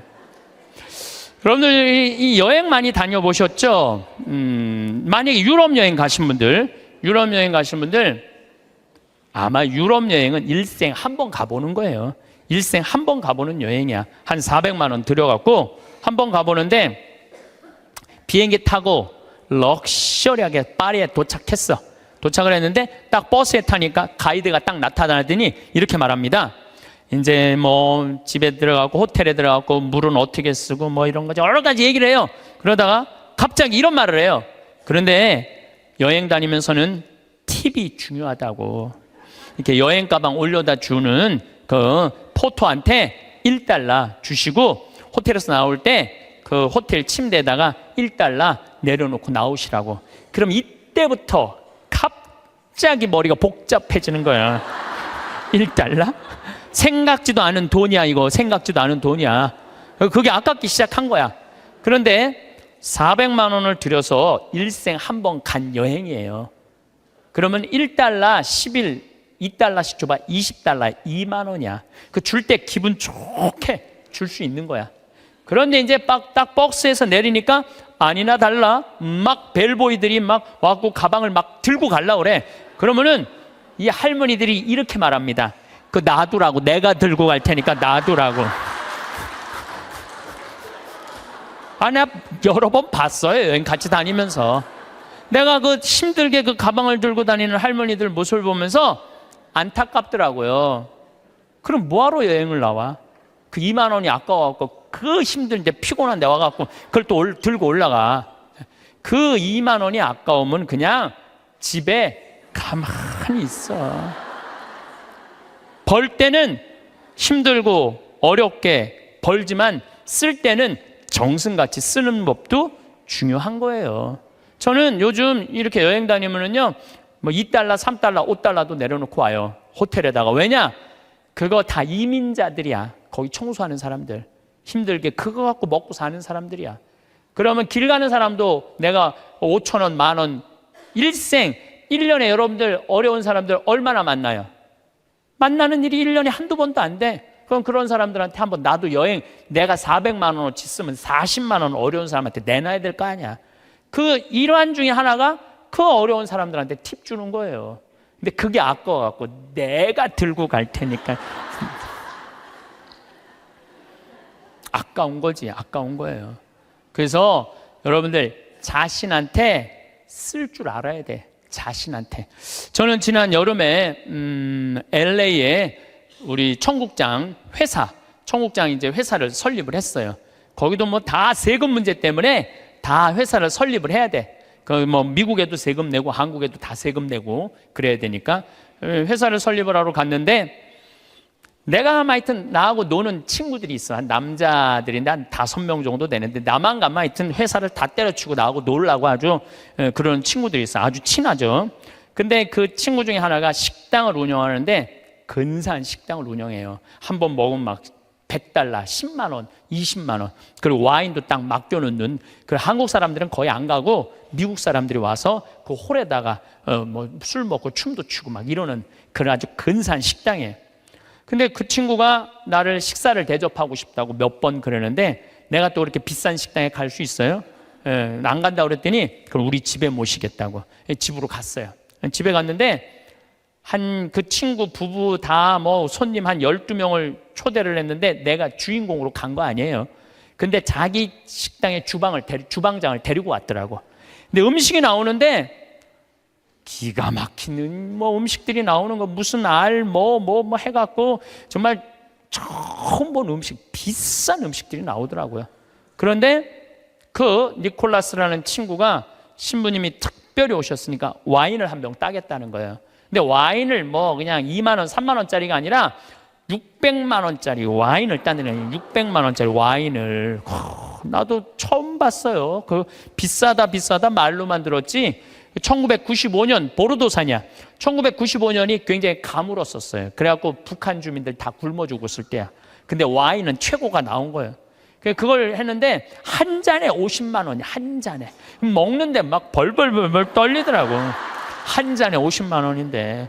여러분들 이 여행 많이 다녀보셨죠? 만약에 유럽 여행 가신 분들 아마 유럽 여행은 일생 한 번 가보는 거예요. 일생 한 번 가보는 여행이야. 한 400만 원 들여갖고 한 번 가보는데 비행기 타고 럭셔리하게 파리에 도착했어. 도착을 했는데 딱 버스에 타니까 가이드가 딱 나타나더니 이렇게 말합니다. 이제 뭐 집에 들어가고 호텔에 들어가고 물은 어떻게 쓰고 뭐 이런 거죠. 여러 가지 얘기를 해요. 그러다가 갑자기 이런 말을 해요. 그런데 여행 다니면서는 팁이 중요하다고. 이렇게 여행 가방 올려다 주는 그 포토한테 $1 주시고 호텔에서 나올 때 그 호텔 침대에다가 $1 내려놓고 나오시라고. 그럼 이때부터 갑자기 머리가 복잡해지는 거야. $1? 생각지도 않은 돈이야. 이거 생각지도 않은 돈이야. 그게 아깝기 시작한 거야. 그런데 400만 원을 들여서 일생 한 번 간 여행이에요. 그러면 $1, 10일 $2씩 줘봐. $20, 2만 원이야. 그 줄 때 기분 좋게 줄 수 있는 거야. 그런데 이제 딱 버스에서 내리니까 아니나 달라 막 벨보이들이 막 와갖고 가방을 막 들고 갈라 그래. 그러면은 이 할머니들이 이렇게 말합니다. 그 놔두라고, 내가 들고 갈 테니까 놔두라고. 내가 여러 번 봤어요. 여행 같이 다니면서. 내가 그 힘들게 그 가방을 들고 다니는 할머니들 모습을 보면서 안타깝더라고요. 그럼 뭐하러 여행을 나와? 그 2만 원이 아까워갖고 그 힘든데 피곤한데 와갖고 그걸 또 들고 올라가. 그 2만 원이 아까우면 그냥 집에 가만히 있어. 벌 때는 힘들고 어렵게 벌지만 쓸 때는 정승같이 쓰는 법도 중요한 거예요. 저는 요즘 이렇게 여행 다니면은요, 뭐 2달러, 3달러, 5달러도 내려놓고 와요. 호텔에다가. 왜냐? 그거 다 이민자들이야. 거기 청소하는 사람들. 힘들게 그거 갖고 먹고 사는 사람들이야. 그러면 길 가는 사람도 내가 5천 원, 만 원, 일생, 1년에 여러분들 어려운 사람들 얼마나 만나요? 만나는 일이 1년에 한두 번도 안 돼. 그럼 그런 사람들한테 한번 나도 여행 내가 400만 원어치 쓰면 40만 원 어려운 사람한테 내놔야 될 거 아니야. 그 일환 중에 하나가 그 어려운 사람들한테 팁 주는 거예요. 근데 그게 아까워갖고 내가 들고 갈 테니까. 아까운 거지. 아까운 거예요. 그래서 여러분들 자신한테 쓸 줄 알아야 돼. 자신한테. 저는 지난 여름에 LA에 우리 청국장 이제 회사를 설립을 했어요. 거기도 뭐 다 세금 문제 때문에 다 회사를 설립을 해야 돼. 그 뭐 미국에도 세금 내고 한국에도 다 세금 내고 그래야 되니까 회사를 설립을 하러 갔는데, 내가 하여튼 나하고 노는 친구들이 있어. 한 남자들인데 한 5명 정도 되는데, 나만 가면 하여튼 회사를 다 때려치고 나하고 놀라고 아주 그런 친구들이 있어. 아주 친하죠. 근데 그 친구 중에 하나가 식당을 운영하는데 근사한 식당을 운영해요. 한 번 먹으면 막 $100, 10만 원, 20만 원. 그리고 와인도 딱 맡겨놓는. 그 한국 사람들은 거의 안 가고 미국 사람들이 와서 그 홀에다가 뭐 술 먹고 춤도 추고 막 이러는 그런 아주 근사한 식당이에요. 근데 그 친구가 나를 식사를 대접하고 싶다고 몇 번 그러는데, 내가 또 그렇게 비싼 식당에 갈 수 있어요? 안 간다고 그랬더니 그럼 우리 집에 모시겠다고. 집으로 갔어요. 집에 갔는데 그 친구 부부 다 뭐 손님 한 12명을 초대를 했는데 내가 주인공으로 간 거 아니에요. 근데 자기 식당의 주방장을 데리고 왔더라고. 근데 음식이 나오는데 기가 막히는 뭐 음식들이 나오는 거, 무슨 뭐 해갖고 정말 처음 본 음식, 비싼 음식들이 나오더라고요. 그런데 그 니콜라스라는 친구가 신부님이 특별히 오셨으니까 와인을 한 병 따겠다는 거예요. 근데 와인을 뭐 그냥 2만 원, 3만 원짜리가 아니라 600만 원짜리 와인을 따는, 600만 원짜리 와인을. 나도 처음 봤어요. 그 비싸다 말로만 들었지. 1995년 보르도산이야. 1995년이 굉장히 가물었었어요. 그래갖고 북한 주민들 다 굶어 죽었을 때야. 근데 와인은 최고가 나온 거예요. 그걸 했는데 한 잔에 50만 원이야. 한 잔에. 먹는데 막 벌벌 떨리더라고. 한 잔에 50만 원인데.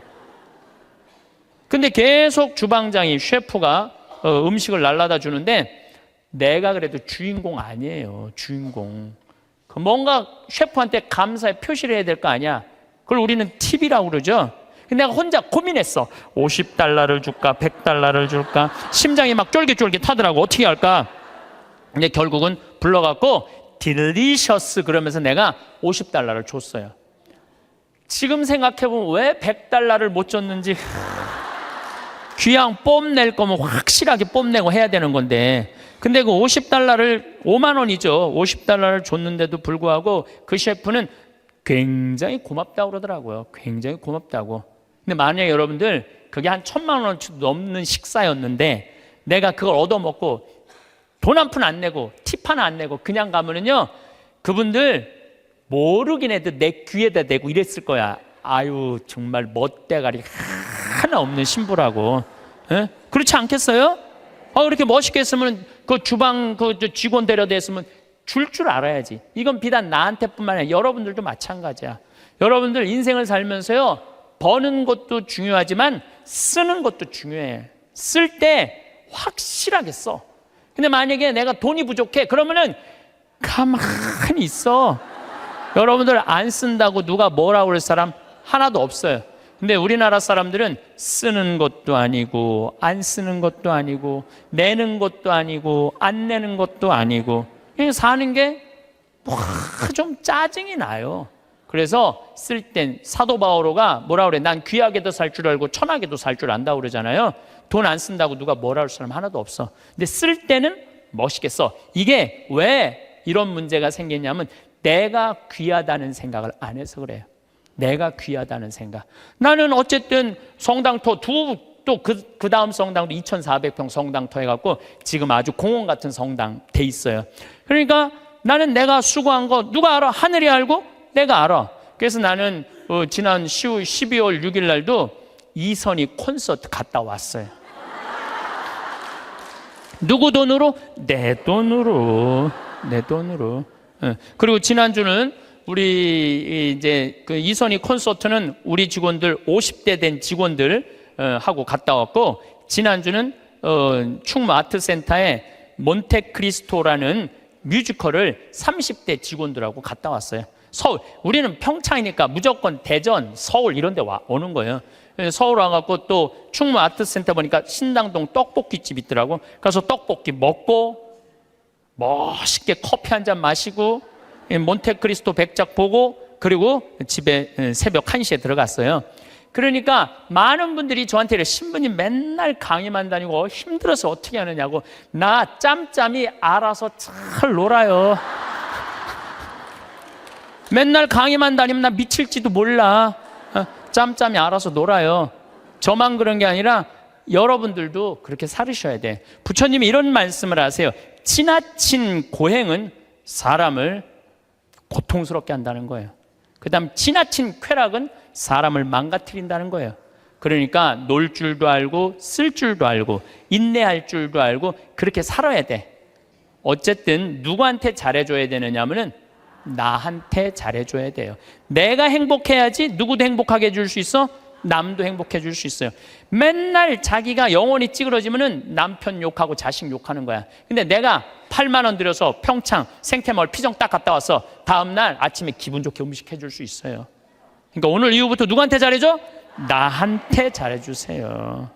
근데 계속 주방장이, 셰프가 음식을 날라다 주는데 내가 그래도 주인공 아니에요. 주인공. 뭔가 셰프한테 감사의 표시를 해야 될 거 아니야. 그걸 우리는 팁이라고 그러죠. 근데 내가 혼자 고민했어. 50달러를 줄까 100달러를 줄까. 심장이 막 쫄깃쫄깃 하더라고. 어떻게 할까. 근데 결국은 불러갖고 딜리셔스 그러면서 내가 50달러를 줬어요. 지금 생각해보면 왜 100달러를 못 줬는지. 귀양 뽐낼 거면 확실하게 뽐내고 해야 되는 건데, 근데 그 50달러를 5만 원이죠. 50달러를 줬는데도 불구하고 그 셰프는 굉장히 고맙다고 그러더라고요. 굉장히 고맙다고. 근데 만약에 여러분들 그게 한 1,000만 원어치 넘는 식사였는데 내가 그걸 얻어먹고 돈 한 푼 안 내고 팁 하나 안 내고 그냥 가면은요, 그분들 모르긴 해도 내 귀에다 대고 이랬을 거야. 아유 정말 멋대가리 하나 없는 신부라고. 에? 그렇지 않겠어요? 그렇게 멋있게 했으면 그 주방 그 직원 데려다 했으면 줄 알아야지. 이건 비단 나한테뿐만 아니라 여러분들도 마찬가지야. 여러분들 인생을 살면서요, 버는 것도 중요하지만 쓰는 것도 중요해. 쓸 때 확실하게 써. 근데 만약에 내가 돈이 부족해, 그러면은 가만히 있어. 여러분들 안 쓴다고 누가 뭐라고 그럴 사람 하나도 없어요. 근데 우리나라 사람들은 쓰는 것도 아니고 안 쓰는 것도 아니고 내는 것도 아니고 안 내는 것도 아니고 그냥 사는 게 좀 짜증이 나요. 그래서 쓸 땐 사도 바오로가 뭐라 그래? 난 귀하게도 살 줄 알고 천하게도 살 줄 안다고 그러잖아요. 돈 안 쓴다고 누가 뭐라 할 사람 하나도 없어. 근데 쓸 때는 멋있게 써. 이게 왜 이런 문제가 생겼냐면 내가 귀하다는 생각을 안 해서 그래요. 내가 귀하다는 생각. 나는 어쨌든 성당터 또 그 다음 성당도 2,400평 성당터 해갖고 지금 아주 공원 같은 성당 돼 있어요. 그러니까 나는 내가 수고한 거 누가 알아? 하늘이 알고 내가 알아. 그래서 나는 지난 12월 6일 날도 이선희 콘서트 갔다 왔어요. 누구 돈으로? 내 돈으로. 내 돈으로. 그리고 지난주는 우리 이제 그 이선희 콘서트는 우리 직원들 50대 된 직원들 하고 갔다 왔고, 지난주는 충무 아트센터에 몬테크리스토라는 뮤지컬을 30대 직원들하고 갔다 왔어요. 서울, 우리는 평창이니까 무조건 대전, 서울 이런 데 오는 거예요. 서울 와갖고 또 충무 아트센터 보니까 신당동 떡볶이집 있더라고. 가서 떡볶이 먹고 멋있게 커피 한 잔 마시고 몬테크리스토 백작 보고 그리고 집에 새벽 1시에 들어갔어요. 그러니까 많은 분들이 저한테 신부님 맨날 강의만 다니고 힘들어서 어떻게 하느냐고. 나 짬짬이 알아서 잘 놀아요. 맨날 강의만 다니면 나 미칠지도 몰라. 짬짬이 알아서 놀아요. 저만 그런 게 아니라 여러분들도 그렇게 살으셔야 돼. 부처님이 이런 말씀을 하세요. 지나친 고행은 사람을 고통스럽게 한다는 거예요. 그 다음 지나친 쾌락은 사람을 망가뜨린다는 거예요. 그러니까 놀 줄도 알고 쓸 줄도 알고 인내할 줄도 알고 그렇게 살아야 돼. 어쨌든 누구한테 잘해줘야 되느냐면은 나한테 잘해줘야 돼요. 내가 행복해야지 누구도 행복하게 해줄 수 있어? 남도 행복해 줄 수 있어요. 맨날 자기가 영혼이 찌그러지면은 남편 욕하고 자식 욕하는 거야. 근데 내가 8만 원 들여서 평창 생태마을 피정 딱 갔다 와서 다음날 아침에 기분 좋게 음식 해줄 수 있어요. 그러니까 오늘 이후부터 누구한테 잘해줘? 나한테 잘해주세요.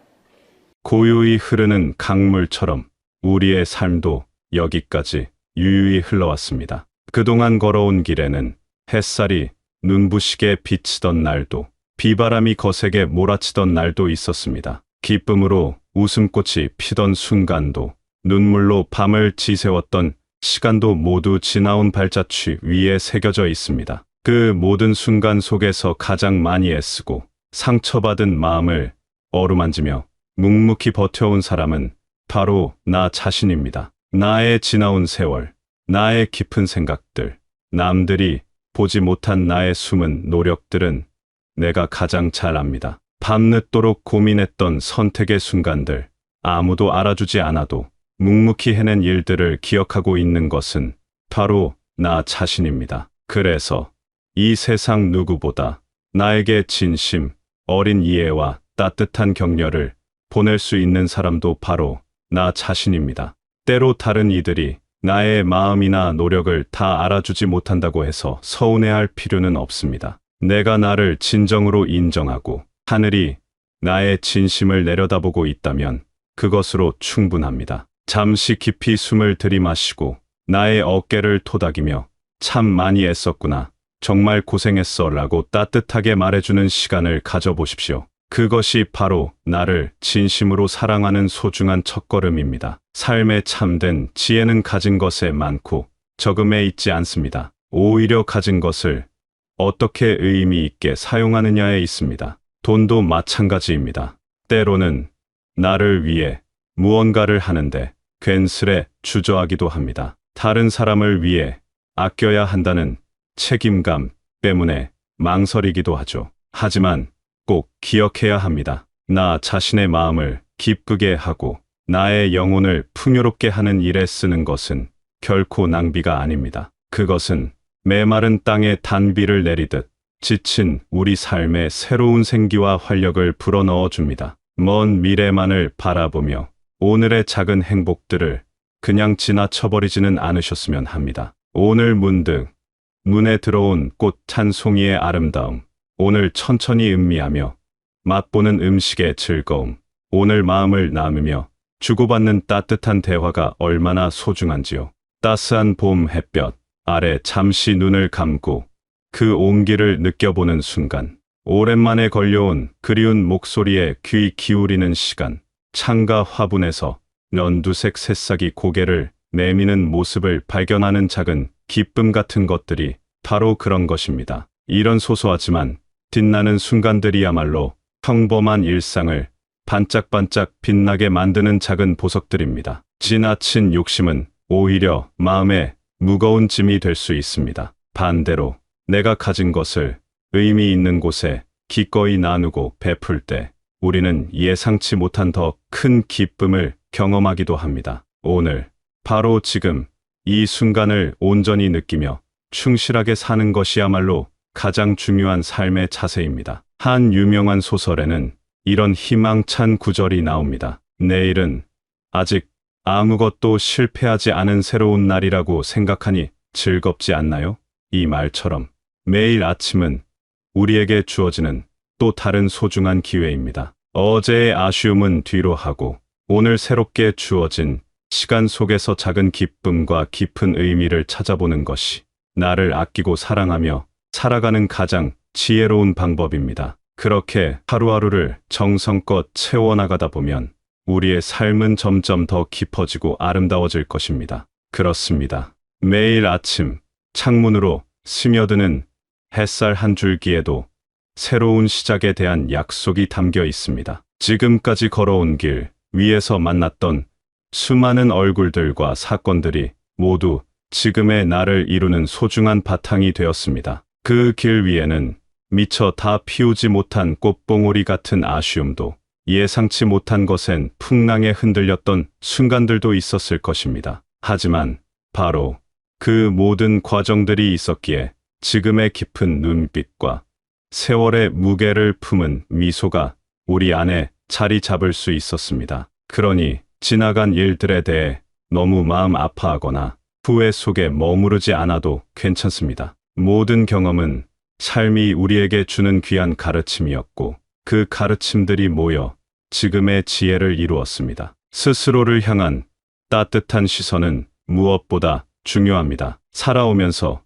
고요히 흐르는 강물처럼 우리의 삶도 여기까지 유유히 흘러왔습니다. 그동안 걸어온 길에는 햇살이 눈부시게 비치던 날도, 비바람이 거세게 몰아치던 날도 있었습니다. 기쁨으로 웃음꽃이 피던 순간도, 눈물로 밤을 지새웠던 시간도 모두 지나온 발자취 위에 새겨져 있습니다. 그 모든 순간 속에서 가장 많이 애쓰고 상처받은 마음을 어루만지며 묵묵히 버텨온 사람은 바로 나 자신입니다. 나의 지나온 세월, 나의 깊은 생각들, 남들이 보지 못한 나의 숨은 노력들은 내가 가장 잘 압니다. 밤늦도록 고민했던 선택의 순간들, 아무도 알아주지 않아도 묵묵히 해낸 일들을 기억하고 있는 것은 바로 나 자신입니다. 그래서 이 세상 누구보다 나에게 진심, 어린 이해와 따뜻한 격려를 보낼 수 있는 사람도 바로 나 자신입니다. 때로 다른 이들이 나의 마음이나 노력을 다 알아주지 못한다고 해서 서운해할 필요는 없습니다. 내가 나를 진정으로 인정하고 하늘이 나의 진심을 내려다보고 있다면 그것으로 충분합니다. 잠시 깊이 숨을 들이마시고 나의 어깨를 토닥이며 참 많이 애썼구나, 정말 고생했어 라고 따뜻하게 말해주는 시간을 가져보십시오. 그것이 바로 나를 진심으로 사랑하는 소중한 첫걸음입니다. 삶의 참된 지혜는 가진 것에 많고 적음에 있지 않습니다. 오히려 가진 것을 어떻게 의미 있게 사용하느냐에 있습니다. 돈도 마찬가지입니다. 때로는 나를 위해 무언가를 하는데 괜스레 주저하기도 합니다. 다른 사람을 위해 아껴야 한다는 책임감 때문에 망설이기도 하죠. 하지만 꼭 기억해야 합니다. 나 자신의 마음을 기쁘게 하고 나의 영혼을 풍요롭게 하는 일에 쓰는 것은 결코 낭비가 아닙니다. 그것은 메마른 땅에 단비를 내리듯 지친 우리 삶에 새로운 생기와 활력을 불어넣어 줍니다. 먼 미래만을 바라보며 오늘의 작은 행복들을 그냥 지나쳐버리지는 않으셨으면 합니다. 오늘 문득 눈에 들어온 꽃 한 송이의 아름다움, 오늘 천천히 음미하며 맛보는 음식의 즐거움, 오늘 마음을 나누며 주고받는 따뜻한 대화가 얼마나 소중한지요. 따스한 봄 햇볕 아래 잠시 눈을 감고 그 온기를 느껴보는 순간, 오랜만에 걸려온 그리운 목소리에 귀 기울이는 시간, 창가 화분에서 연두색 새싹이 고개를 내미는 모습을 발견하는 작은 기쁨 같은 것들이 바로 그런 것입니다. 이런 소소하지만 빛나는 순간들이야말로 평범한 일상을 반짝반짝 빛나게 만드는 작은 보석들입니다. 지나친 욕심은 오히려 마음에 무거운 짐이 될 수 있습니다. 반대로 내가 가진 것을 의미 있는 곳에 기꺼이 나누고 베풀 때 우리는 예상치 못한 더 큰 기쁨을 경험하기도 합니다. 오늘, 바로 지금, 이 순간을 온전히 느끼며 충실하게 사는 것이야말로 가장 중요한 삶의 자세입니다. 한 유명한 소설에는 이런 희망찬 구절이 나옵니다. 내일은 아직 아무것도 실패하지 않은 새로운 날이라고 생각하니 즐겁지 않나요? 이 말처럼 매일 아침은 우리에게 주어지는 또 다른 소중한 기회입니다. 어제의 아쉬움은 뒤로 하고 오늘 새롭게 주어진 시간 속에서 작은 기쁨과 깊은 의미를 찾아보는 것이 나를 아끼고 사랑하며 살아가는 가장 지혜로운 방법입니다. 그렇게 하루하루를 정성껏 채워나가다 보면 우리의 삶은 점점 더 깊어지고 아름다워질 것입니다. 그렇습니다. 매일 아침 창문으로 스며드는 햇살 한 줄기에도 새로운 시작에 대한 약속이 담겨 있습니다. 지금까지 걸어온 길 위에서 만났던 수많은 얼굴들과 사건들이 모두 지금의 나를 이루는 소중한 바탕이 되었습니다. 그 길 위에는 미처 다 피우지 못한 꽃봉오리 같은 아쉬움도, 예상치 못한 것엔 풍랑에 흔들렸던 순간들도 있었을 것입니다. 하지만 바로 그 모든 과정들이 있었기에 지금의 깊은 눈빛과 세월의 무게를 품은 미소가 우리 안에 자리 잡을 수 있었습니다. 그러니 지나간 일들에 대해 너무 마음 아파하거나 후회 속에 머무르지 않아도 괜찮습니다. 모든 경험은 삶이 우리에게 주는 귀한 가르침이었고 그 가르침들이 모여 지금의 지혜를 이루었습니다. 스스로를 향한 따뜻한 시선은 무엇보다 중요합니다. 살아오면서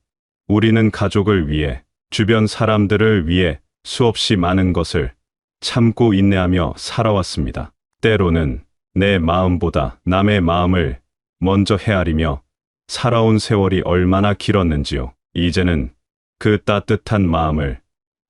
우리는 가족을 위해, 주변 사람들을 위해 수없이 많은 것을 참고 인내하며 살아왔습니다. 때로는 내 마음보다 남의 마음을 먼저 헤아리며 살아온 세월이 얼마나 길었는지요. 이제는 그 따뜻한 마음을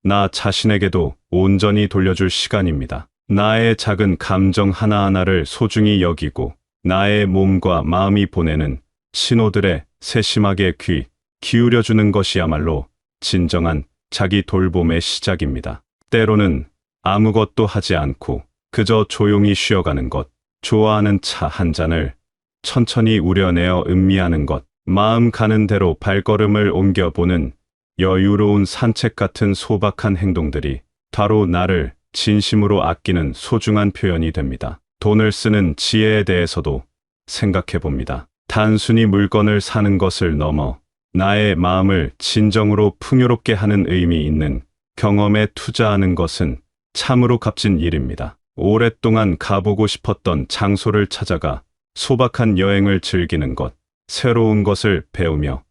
나 자신에게도 온전히 돌려줄 시간입니다. 나의 작은 감정 하나하나를 소중히 여기고 나의 몸과 마음이 보내는 신호들에 세심하게 귀 기울여주는 것이야말로 진정한 자기 돌봄의 시작입니다. 때로는 아무것도 하지 않고 그저 조용히 쉬어가는 것, 좋아하는 차 한 잔을 천천히 우려내어 음미하는 것, 마음 가는 대로 발걸음을 옮겨보는 여유로운 산책 같은 소박한 행동들이 바로 나를 진심으로 아끼는 소중한 표현이 됩니다. 돈을 쓰는 지혜에 대해서도 생각해 봅니다. 단순히 물건을 사는 것을 넘어 나의 마음을 진정으로 풍요롭게 하는 의미 있는 경험에 투자하는 것은 참으로 값진 일입니다. 오랫동안 가보고 싶었던 장소를 찾아가 소박한 여행을 즐기는 것, 새로운 것을 배우며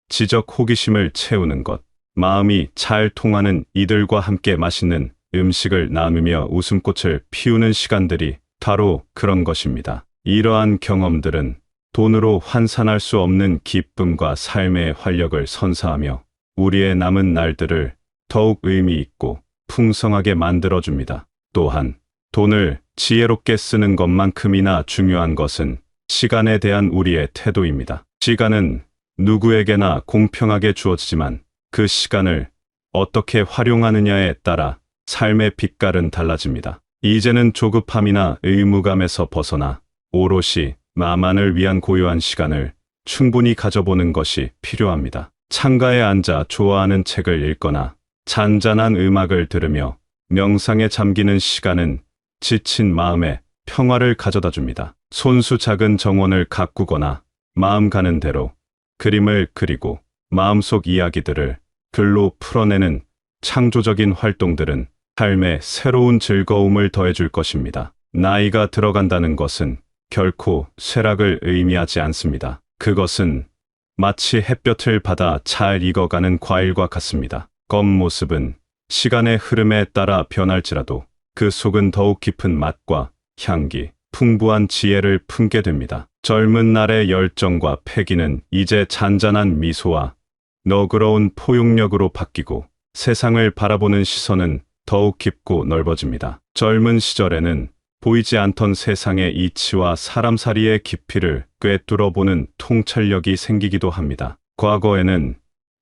지적 호기심을 채우는 것, 마음이 잘 통하는 이들과 함께 맛있는 음식을 나누며 웃음꽃을 피우는 시간들이 바로 그런 것입니다. 이러한 경험들은 돈으로 환산할 수 없는 기쁨과 삶의 활력을 선사하며 우리의 남은 날들을 더욱 의미 있고 풍성하게 만들어줍니다. 또한 돈을 지혜롭게 쓰는 것만큼이나 중요한 것은 시간에 대한 우리의 태도입니다. 시간은 누구에게나 공평하게 주어지지만 그 시간을 어떻게 활용하느냐에 따라 삶의 빛깔은 달라집니다. 이제는 조급함이나 의무감에서 벗어나 오롯이 나만을 위한 고요한 시간을 충분히 가져보는 것이 필요합니다. 창가에 앉아 좋아하는 책을 읽거나 잔잔한 음악을 들으며 명상에 잠기는 시간은 지친 마음에 평화를 가져다 줍니다. 손수 작은 정원을 가꾸거나 마음 가는 대로 그림을 그리고 마음속 이야기들을 글로 풀어내는 창조적인 활동들은 삶에 새로운 즐거움을 더해줄 것입니다. 나이가 들어간다는 것은 결코 쇠락을 의미하지 않습니다. 그것은 마치 햇볕을 받아 잘 익어가는 과일과 같습니다. 겉모습은 시간의 흐름에 따라 변할지라도 그 속은 더욱 깊은 맛과 향기, 풍부한 지혜를 품게 됩니다. 젊은 날의 열정과 패기는 이제 잔잔한 미소와 너그러운 포용력으로 바뀌고 세상을 바라보는 시선은 더욱 깊고 넓어집니다. 젊은 시절에는 보이지 않던 세상의 이치와 사람살이의 깊이를 꿰뚫어보는 통찰력이 생기기도 합니다. 과거에는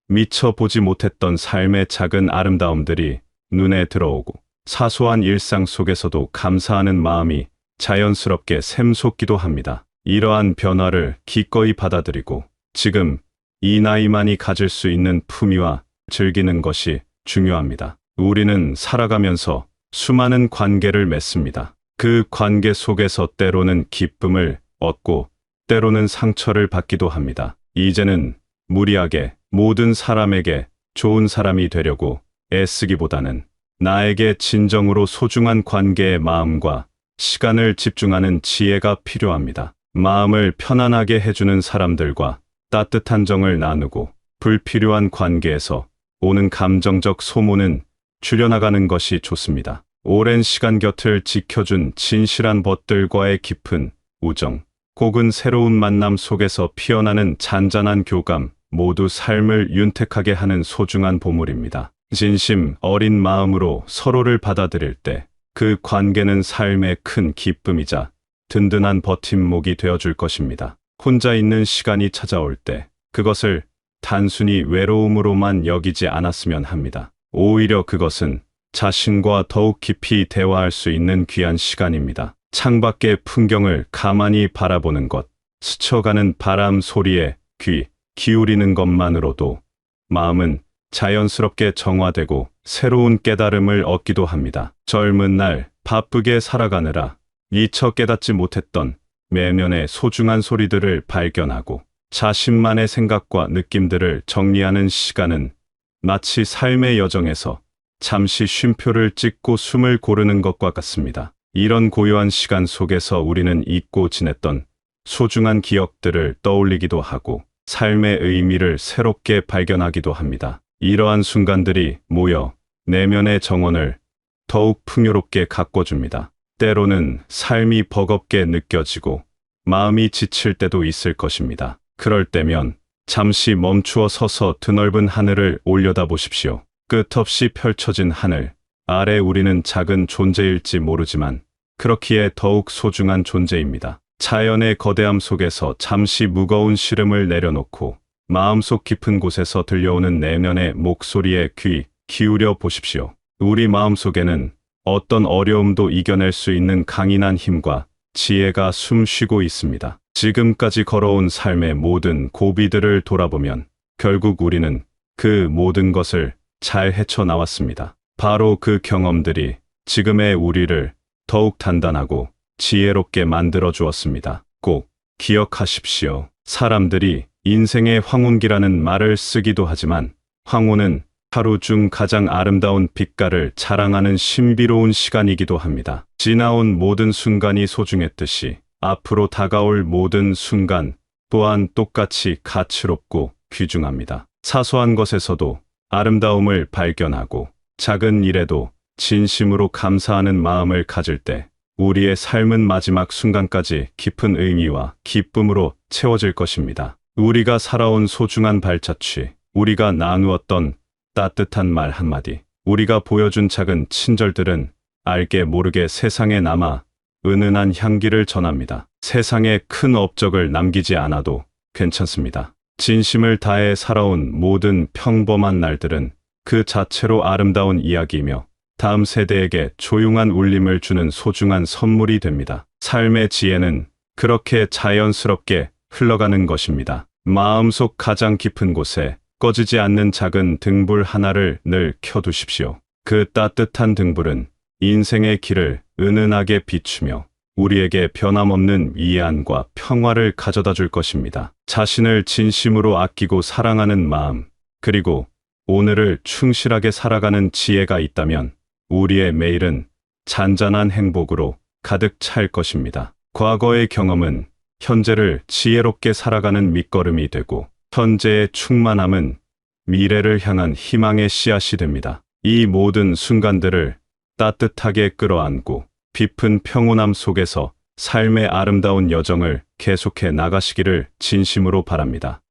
미처 보지 못했던 삶의 작은 아름다움들이 눈에 들어오고 사소한 일상 속에서도 감사하는 마음이 자연스럽게 샘솟기도 합니다. 이러한 변화를 기꺼이 받아들이고 지금 이 나이만이 가질 수 있는 품위와 즐기는 것이 중요합니다. 우리는 살아가면서 수많은 관계를 맺습니다. 그 관계 속에서 때로는 기쁨을 얻고 때로는 상처를 받기도 합니다. 이제는 무리하게 모든 사람에게 좋은 사람이 되려고 애쓰기보다는 나에게 진정으로 소중한 관계의 마음과 시간을 집중하는 지혜가 필요합니다. 마음을 편안하게 해주는 사람들과 따뜻한 정을 나누고 불필요한 관계에서 오는 감정적 소모는 줄여나가는 것이 좋습니다. 오랜 시간 곁을 지켜준 진실한 벗들과의 깊은 우정, 혹은 새로운 만남 속에서 피어나는 잔잔한 교감, 모두 삶을 윤택하게 하는 소중한 보물입니다. 진심 어린 마음으로 서로를 받아들일 때 그 관계는 삶의 큰 기쁨이자 든든한 버팀목이 되어줄 것입니다. 혼자 있는 시간이 찾아올 때 그것을 단순히 외로움으로만 여기지 않았으면 합니다. 오히려 그것은 자신과 더욱 깊이 대화할 수 있는 귀한 시간입니다. 창밖의 풍경을 가만히 바라보는 것, 스쳐가는 바람 소리에 귀 기울이는 것만으로도 마음은 자연스럽게 정화되고 새로운 깨달음을 얻기도 합니다. 젊은 날 바쁘게 살아가느라 미처 깨닫지 못했던 내면의 소중한 소리들을 발견하고 자신만의 생각과 느낌들을 정리하는 시간은 마치 삶의 여정에서 잠시 쉼표를 찍고 숨을 고르는 것과 같습니다. 이런 고요한 시간 속에서 우리는 잊고 지냈던 소중한 기억들을 떠올리기도 하고 삶의 의미를 새롭게 발견하기도 합니다. 이러한 순간들이 모여 내면의 정원을 더욱 풍요롭게 가꿔줍니다. 때로는 삶이 버겁게 느껴지고 마음이 지칠 때도 있을 것입니다. 그럴 때면 잠시 멈추어 서서 드넓은 하늘을 올려다보십시오. 끝없이 펼쳐진 하늘 아래 우리는 작은 존재일지 모르지만 그렇기에 더욱 소중한 존재입니다. 자연의 거대함 속에서 잠시 무거운 시름을 내려놓고 마음속 깊은 곳에서 들려오는 내면의 목소리에 귀 기울여 보십시오. 우리 마음속에는 어떤 어려움도 이겨낼 수 있는 강인한 힘과 지혜가 숨쉬고 있습니다. 지금까지 걸어온 삶의 모든 고비들을 돌아보면 결국 우리는 그 모든 것을 잘 헤쳐나왔습니다. 바로 그 경험들이 지금의 우리를 더욱 단단하고 지혜롭게 만들어 주었습니다. 꼭 기억하십시오. 사람들이 인생의 황혼기라는 말을 쓰기도 하지만 황혼은 하루 중 가장 아름다운 빛깔을 자랑하는 신비로운 시간이기도 합니다. 지나온 모든 순간이 소중했듯이 앞으로 다가올 모든 순간 또한 똑같이 가치롭고 귀중합니다. 사소한 것에서도 아름다움을 발견하고 작은 일에도 진심으로 감사하는 마음을 가질 때 우리의 삶은 마지막 순간까지 깊은 의미와 기쁨으로 채워질 것입니다. 우리가 살아온 소중한 발자취, 우리가 나누었던 따뜻한 말 한마디, 우리가 보여준 작은 친절들은 알게 모르게 세상에 남아 은은한 향기를 전합니다. 세상에 큰 업적을 남기지 않아도 괜찮습니다. 진심을 다해 살아온 모든 평범한 날들은 그 자체로 아름다운 이야기이며 다음 세대에게 조용한 울림을 주는 소중한 선물이 됩니다. 삶의 지혜는 그렇게 자연스럽게 흘러가는 것입니다. 마음속 가장 깊은 곳에 꺼지지 않는 작은 등불 하나를 늘 켜두십시오. 그 따뜻한 등불은 인생의 길을 은은하게 비추며 우리에게 변함없는 위안과 평화를 가져다 줄 것입니다. 자신을 진심으로 아끼고 사랑하는 마음, 그리고 오늘을 충실하게 살아가는 지혜가 있다면 우리의 매일은 잔잔한 행복으로 가득 찰 것입니다. 과거의 경험은 현재를 지혜롭게 살아가는 밑거름이 되고, 현재의 충만함은 미래를 향한 희망의 씨앗이 됩니다. 이 모든 순간들을 따뜻하게 끌어안고 깊은 평온함 속에서 삶의 아름다운 여정을 계속해 나가시기를 진심으로 바랍니다.